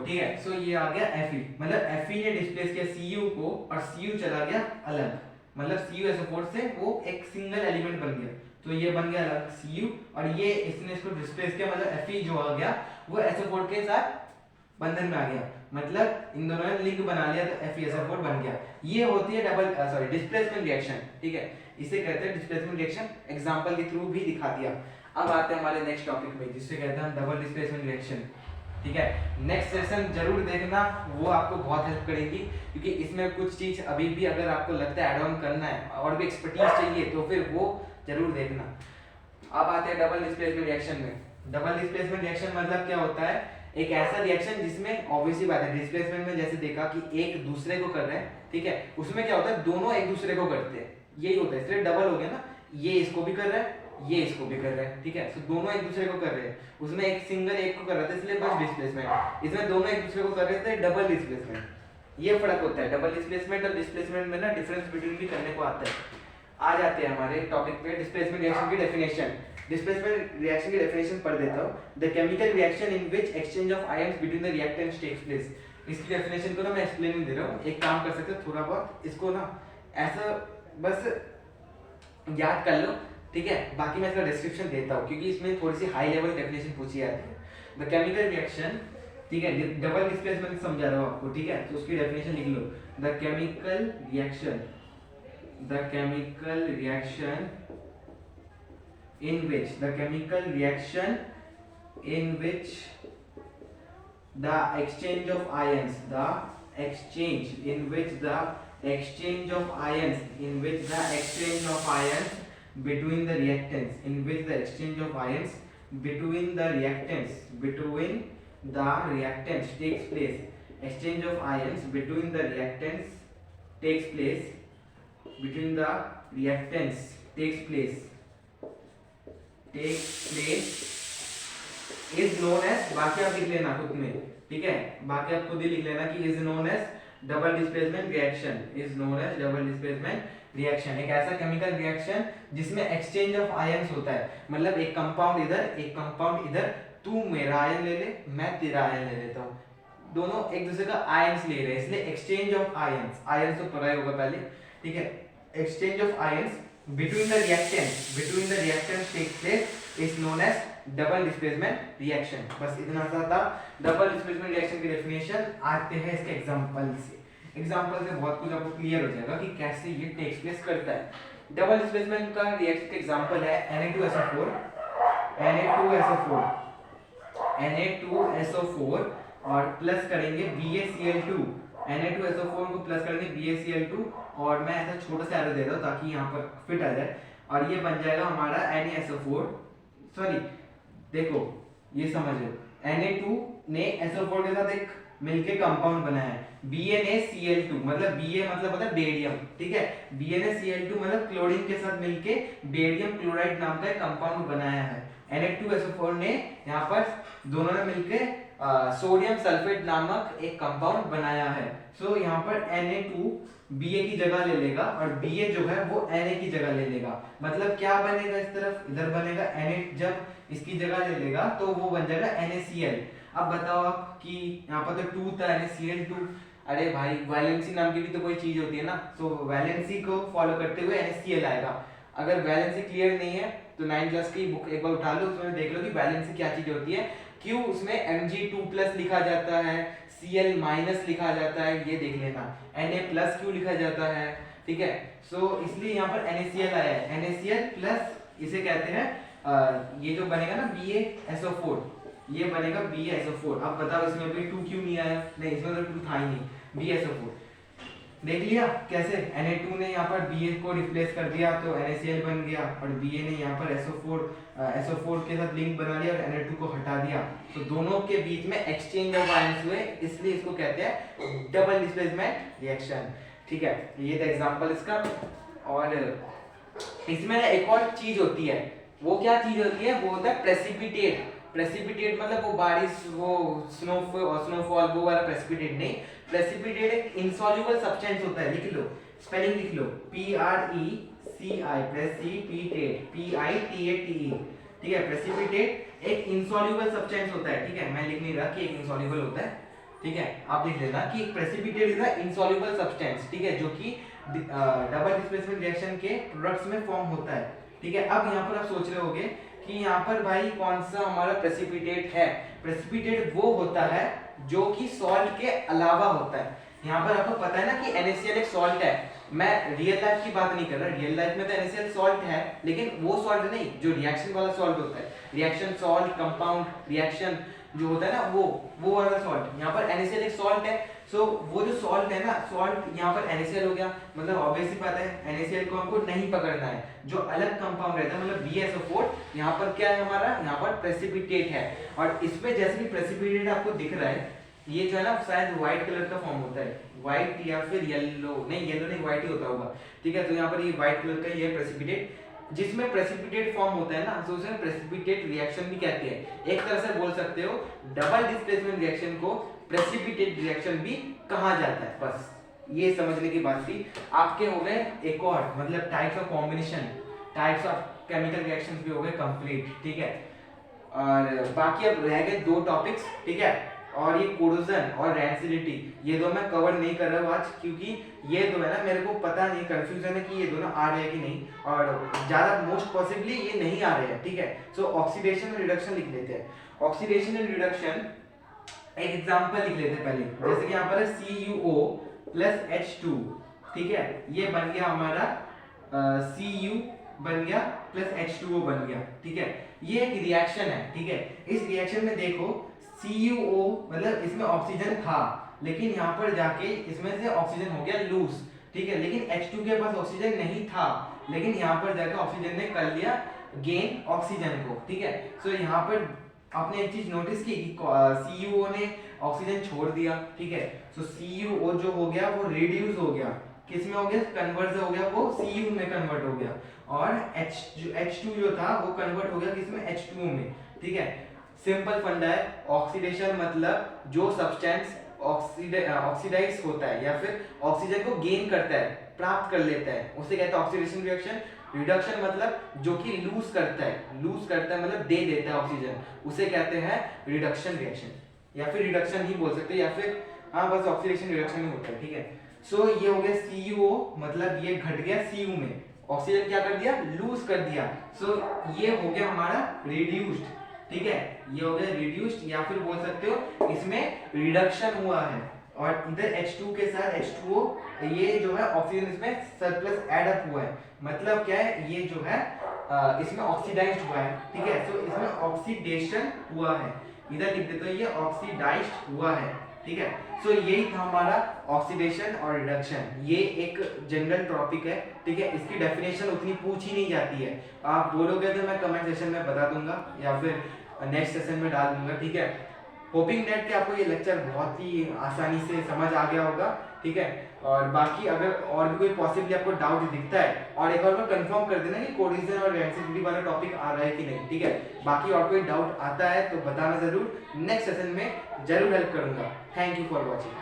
ठीक है। सो ये आ गया Fe, मतलब Fe ने डिस्प्लेस किया Cu को और Cu चला गया अलग, मतलब CuSO4 से वो एक सिंगल एलिमेंट बन गया, तो ये बन गया अलग Cu, और ये इसने इसको डिस्प्लेस किया, मतलब Fe जो आ गया वो SO4 के साथ बंधन में आ गया, मतलब इन दोनों ने लिंक बना लिया तो FeSO4 बन गया। ये होती है डिस्प्लेसमेंट रिएक्शन, ठीक है, इसे कहते हैं डिस्प्लेसमेंट रिएक्शन, एग्जांपल के थ्रू भी दिखा दिया। अब आते हैं हमारे नेक्स्ट टॉपिक में जिससे कहते हैं हम डबल डिस्प्लेसमेंट रिएक्शन, ठीक है। नेक्स्ट सेशन जरूर देखना, वो आपको बहुत हेल्प करेगी, क्योंकि इसमें कुछ चीज अभी भी अगर आपको लगता है ऐड ऑन करना है और भी एक्सपर्टीज चाहिए तो फिर वो जरूर देखना। अब आते हैं डबल डिस्प्लेसमेंट रिएक्शन में। डबल डिस्प्लेसमेंट रिएक्शन मतलब क्या होता है, एक ऐसा रिएक्शन जिसमें ऑब्वियसली बात है डिस्प्लेसमेंट में जैसे देखा कि एक दूसरे को कर रहे हैं, ठीक है, उसमें क्या होता है दोनों एक दूसरे को करते हैं, यही होता है, इसलिए डबल हो गया ना, ये इसको भी कर रहा है, ये इसको भी कर रहा है, ठीक है, तो दोनों एक दूसरे को कर रहे हैं, उसमें एक सिंगल एक को कर रहा था इसलिए बस डिस्प्लेसमेंट, इसमें दोनों एक दूसरे को कर रहे थे डबल डिस्प्लेसमेंट। ये फर्क होता है, डबल डिस्प्लेसमेंट और डिस्प्लेसमेंट में ना डिफरेंस बिटवीन भी करने को आता है। आ जाते हैं हमारे टॉपिक पे, डिस्प्लेसमेंट रिएक्शन की डेफिनेशन। डिस्प्लेसमेंट रिएक्शन की डेफिनेशन पढ़ देता हूँ। The chemical reaction in which exchange of ions between the reactants takes place. इसकी डेफिनेशन को ना मैं एक्सप्लेन नहीं दे रहा हूँ, एक काम कर सकते हो थोड़ा बहुत इसको ना ऐसा बस याद कर लो, ठीक है, बाकी मैं इसका डिस्क्रिप्शन देता हूँ क्योंकि इसमें थोड़ी सी हाई लेवल डेफिनेशन पूछी जाती है। द केमिकल रिएक्शन, ठीक है, डबल डिस्प्लेसमेंट समझा रहा हूँ आपको, ठीक है, तो उसकी डेफिनेशन लिख लो। The chemical reaction, the chemical reaction in which the chemical reaction in which the exchange of ions, the exchange in which the exchange of ions, in which the exchange of ions between the reactants, in which the exchange of ions between the reactants takes place, exchange of ions between the reactants takes place, between the reactants takes place is known as, बाकी आप लिख लेना खुद में, ठीक है, बाकी आप खुद ही लिख लेना कि is known as double displacement reaction, is known as double displacement reaction. एक ऐसा केमिकल रिएक्शन जिसमें एक्सचेंज ऑफ आयंस होता है, मतलब एक कंपाउंड इधर एक कंपाउंड इधर, तू मेरा आयन ले ले मैं तेरा आयन ले लेता हूँ, दोनों एक दूसरे का आयंस ले रहे हैं इसलिए एक्सचेंज ऑफ आयंस, आयंस तो पढ़ा ही होगा पहले, ठीक है, exchange of ions between the reactants takes place is known as double displacement reaction। बस इतना सा था डबल डिस्प्लेसमेंट रिएक्शन की डेफिनेशन। आते हैं इसके एग्जांपल से, एग्जांपल से बहुत कुछ आपको क्लियर हो जाएगा कि कैसे ये टेक्स प्लेस करता है। डबल डिस्प्लेसमेंट का रिएक्शन का एग्जांपल है Na2SO4 और प्लस करेंगे BaCl2, Na2SO4 को प्लस करेंगे BaCl2 और मैं ऐसा छोटा सा एरो दे रहा हूँ ताकि यहाँ पर फिट आ जाए और ये बन जाएगा हमारा NaSO4, सॉरी देखो ये समझो Na2 ने SO4 के साथ एक मिलके कंपाउंड बनाया है, BaCl2 मतलब Ba मतलब होता है बेरियम, ठीक है, BaCl2 मतलब क्लोरीन के साथ मिलके बेरियम क्लोराइड नाम का एक कंपाउंड बनाया है। Na2SO4 ने यहाँ पर दोनों ने मिलके सोडियम सल्फेट नामक एक कंपाउंड बनाया है। सो यहाँ पर Na2 Ba की जगह ले लेगा और Ba जो है वो Na की जगह ले लेगा, मतलब क्या बनेगा, इस तरफ इधर बनेगा Na, जब इसकी जगह ले लेगा तो वो बन जाएगा NaCl। अब बताओ आप कि यहाँ पर तो 2 था NaCl2, अरे भाई वैलेंसी नाम की भी तो कोई चीज होती है ना, तो वैलेंसी को फॉलो करते हुए NaCl आएगा। अगर वैलेंसी क्लियर नहीं है तो 9th क्लास की बुक एक बार उठा लो, उसमें देख लो कि वैलेंसी क्या चीज होती है, क्यों उसमें Mg2+ लिखा जाता है, Cl- लिखा जाता है, ये देख लेना, Na+ क्यों लिखा जाता है, ठीक है। सो इसलिए यहाँ पर NaCl आया है, NaCl+ इसे कहते हैं ये जो बनेगा ना BaSO4, ये बनेगा BaSO4। अब बताओ इसमें भी 2 क्यों नहीं आया, नहीं इसमें तो 2 था ही नहीं, BaSO4 देख लिया कैसे, Na2 ने यहाँ पर Ba को रिप्लेस कर दिया तो NaCl बन गया और Ba ने यहाँ पर SO4 के साथ लिंक बना लिया और Na2 को हटा दिया, तो दोनों के बीच में एक्सचेंज ऑफ आयंस हुए, इसलिए इसको कहते हैं डबल डिस्प्लेसमेंट रिएक्शन, ठीक है। ये था एग्जांपल इसका। और इसमें एक और चीज होती है, वो क्या चीज होती है, वो होता है प्रेसिपिटेट। प्रेसिपिटेट मतलब वो बारिश, वो स्नोफॉल वो वाला प्रेसिपिटेट नहीं, प्रेसिपिटेट एक इनसॉल्युबल सब्सटेंस होता है, लिख लो स्पेलिंग लिख लो PRECI प्रेसिपिटेट PITATE, ठीक है, प्रेसिपिटेट एक इनसॉल्युबल सब्सटेंस होता है, ठीक है, मैं लिख नहीं रहा कि एक इनसॉल्युबल होता है, ठीक है, आप लिख लेना कि precipitate is a insoluble substance, ठीक है, जो कि डबल डिस्प्लेसमेंट रिएक्शन के प्रोडक्ट्स में फॉर्म होता है, ठीक है। अब यहाँ पर आप सोच रहे होगे कि यहाँ पर भाई कौन सा हमारा प्रेसिपिटेट है, प्रेसिपिटेट वो होता है जो कि सॉल्ट के अलावा होता है। यहाँ पर आपको पता है ना कि NaCl एक सॉल्ट है। मैं रियल लाइफ की बात नहीं कर रहा, रियल लाइफ में तो NaCl सॉल्ट है, लेकिन वो सॉल्ट नहीं जो रिएक्शन वाला सॉल्ट होता है, रिएक्शन सॉल्ट, कंपाउंड रिएक्शन जो होता है ना वो वाला सॉल्ट। यहाँ पर NaCl एक सॉल्ट है। सो वो जो सॉल्ट है ना, सॉल्ट यहाँ पर NaCl हो गया, मतलब ऑब्वियस ही बात है NaCl को हमको नहीं पकड़ना है। जो अलग कंपाउंड रहता है मतलब BSO4, यहाँ पर क्या है हमारा, यहाँ पर प्रेसिपिटेट है। और इसमें जैसे भी प्रेसिपिटेट आपको दिख रहा है, ये जो है ना शायद व्हाइट कलर का फॉर्म होता है, व्हाइट या फिर येलो, नहीं येलो नहीं, व्हाइट ही होता होगा, ठीक है। तो यहाँ पर ये व्हाइट कलर का ये प्रेसिपिटेट, जिसमें प्रेसिपिटेट फॉर्म होता है ना, तो उसे प्रेसिपिटेट रिएक्शन भी कहते हैं। एक तरह से बोल सकते हो डबल डिस्प्लेसमेंट रिएक्शन को प्रेसिपिटेट रिएक्शन भी कहा जाता है। बस ये समझने की बात थी। आपके हो गए एक और मतलब types of combination, types of chemical reactions भी हो गए कंप्लीट, ठीक है। और बाकी अब रह गए दो टॉपिक्स, ठीक है। और ये कोरोजन और रैंसिडिटी, ये दो मैं कवर नहीं कर रहा हूँ आज, क्योंकि ये दो है ना मेरे को पता नहीं, कंफ्यूजन है कि ये दोनों आ रहे हैं कि नहीं, और ज्यादा मोस्ट पॉसिबली ये नहीं आ रहे हैं, ठीक है। सो ऑक्सीडेशन और रिडक्शन लिख लेते हैं। ऑक्सीडेशन एंड रिडक्शन एक एग्जांपल लिख लेते हैं पहले, जैसे कि यहाँ पर है CuO प्लस H2, ठीक है। ये बन गया हमारा Cu बन गया प्लस H2O बन गया, ठीक है। ये एक रिएक्शन है, ठीक है। इस रिएक्शन में देखो CuO मतलब इसमें ऑक्सीजन था, लेकिन यहाँ पर जाके इसमें से ऑक्सीजन हो गया लूज, ठीक है। लेकिन H2 के पास ऑक्सीजन नहीं था, लेकिन यहाँ पर जाकर ऑक्सीजन ने कर लिया गेन ऑक्सीजन को, ठीक है। सो यहाँ पर आपने एक चीज नोटिस की कि CuO ने ऑक्सीजन छोड़ दिया, ठीक है। सो CuO जो हो गया वो रिड्यूस हो गया, किस में हो गया, कन्वर्ट हो गया, वो Cu में कन्वर्ट हो गया। और H2 जो था वो कन्वर्ट हो गया किसमें, H2O में, ठीक है। सिंपल फंडा है, ऑक्सीडेशन मतलब जो सब्सटेंस ऑक्सीडाइज होता है या फिर ऑक्सीजन को गेन करता है, प्राप्त कर लेता है, उसे कहते हैं ऑक्सीडेशन रिएक्शन। रिडक्शन मतलब जो कि लूज करता है, लूज करता है मतलब दे देता है ऑक्सीजन, उसे कहते हैं रिडक्शन रिएक्शन, या फिर रिडक्शन ही बोल सकते हैं, या फिर हाँ बस ऑक्सीडेशन रिडक्शन ही होता है, ठीक है। सो ये हो गया CuO, मतलब ये घट गया Cu में, ऑक्सीजन क्या कर दिया, लूज कर दिया। सो ये हो गया हमारा रिड्यूस्ड, ठीक है। ये हो गया रिड्यूस्ड, या फिर बोल सकते हो इसमें रिडक्शन हुआ है। और इधर H2 के साथ H2O, ये जो है ऑक्सीजन इसमें सरप्लस ऐड अप हुआ है, मतलब क्या है, ये जो है इसमें ऑक्सीडाइज्ड हुआ है, ठीक है। सो इसमें ऑक्सीडेशन हुआ है, इधर लिख देते हो ये ऑक्सीडाइज्ड हुआ है, ठीक है। सो यही था हमारा ऑक्सीडेशन और रिडक्शन। ये एक जनरल टॉपिक है, ठीक है। इसकी डेफिनेशन उतनी पूछी नहीं जाती है, आप बोलोगे तो मैं कमेंट सेशन में बता दूंगा या फिर नेक्स्ट सेशन में डाल दूंगा, ठीक है। होपिंग दैट कि आपको ये लेक्चर बहुत ही आसानी से समझ आ गया होगा, ठीक है। और बाकी अगर और भी कोई पॉसिबली आपको डाउट दिखता है, और एक बार कंफर्म कर देना कि कोरिजन और रेंसिडिटी वाला टॉपिक आ रहा है कि नहीं, ठीक है। बाकी और कोई डाउट आता है तो बताना जरूर, नेक्स्ट सेशन में जरूर हेल्प करूंगा। Thank you for watching.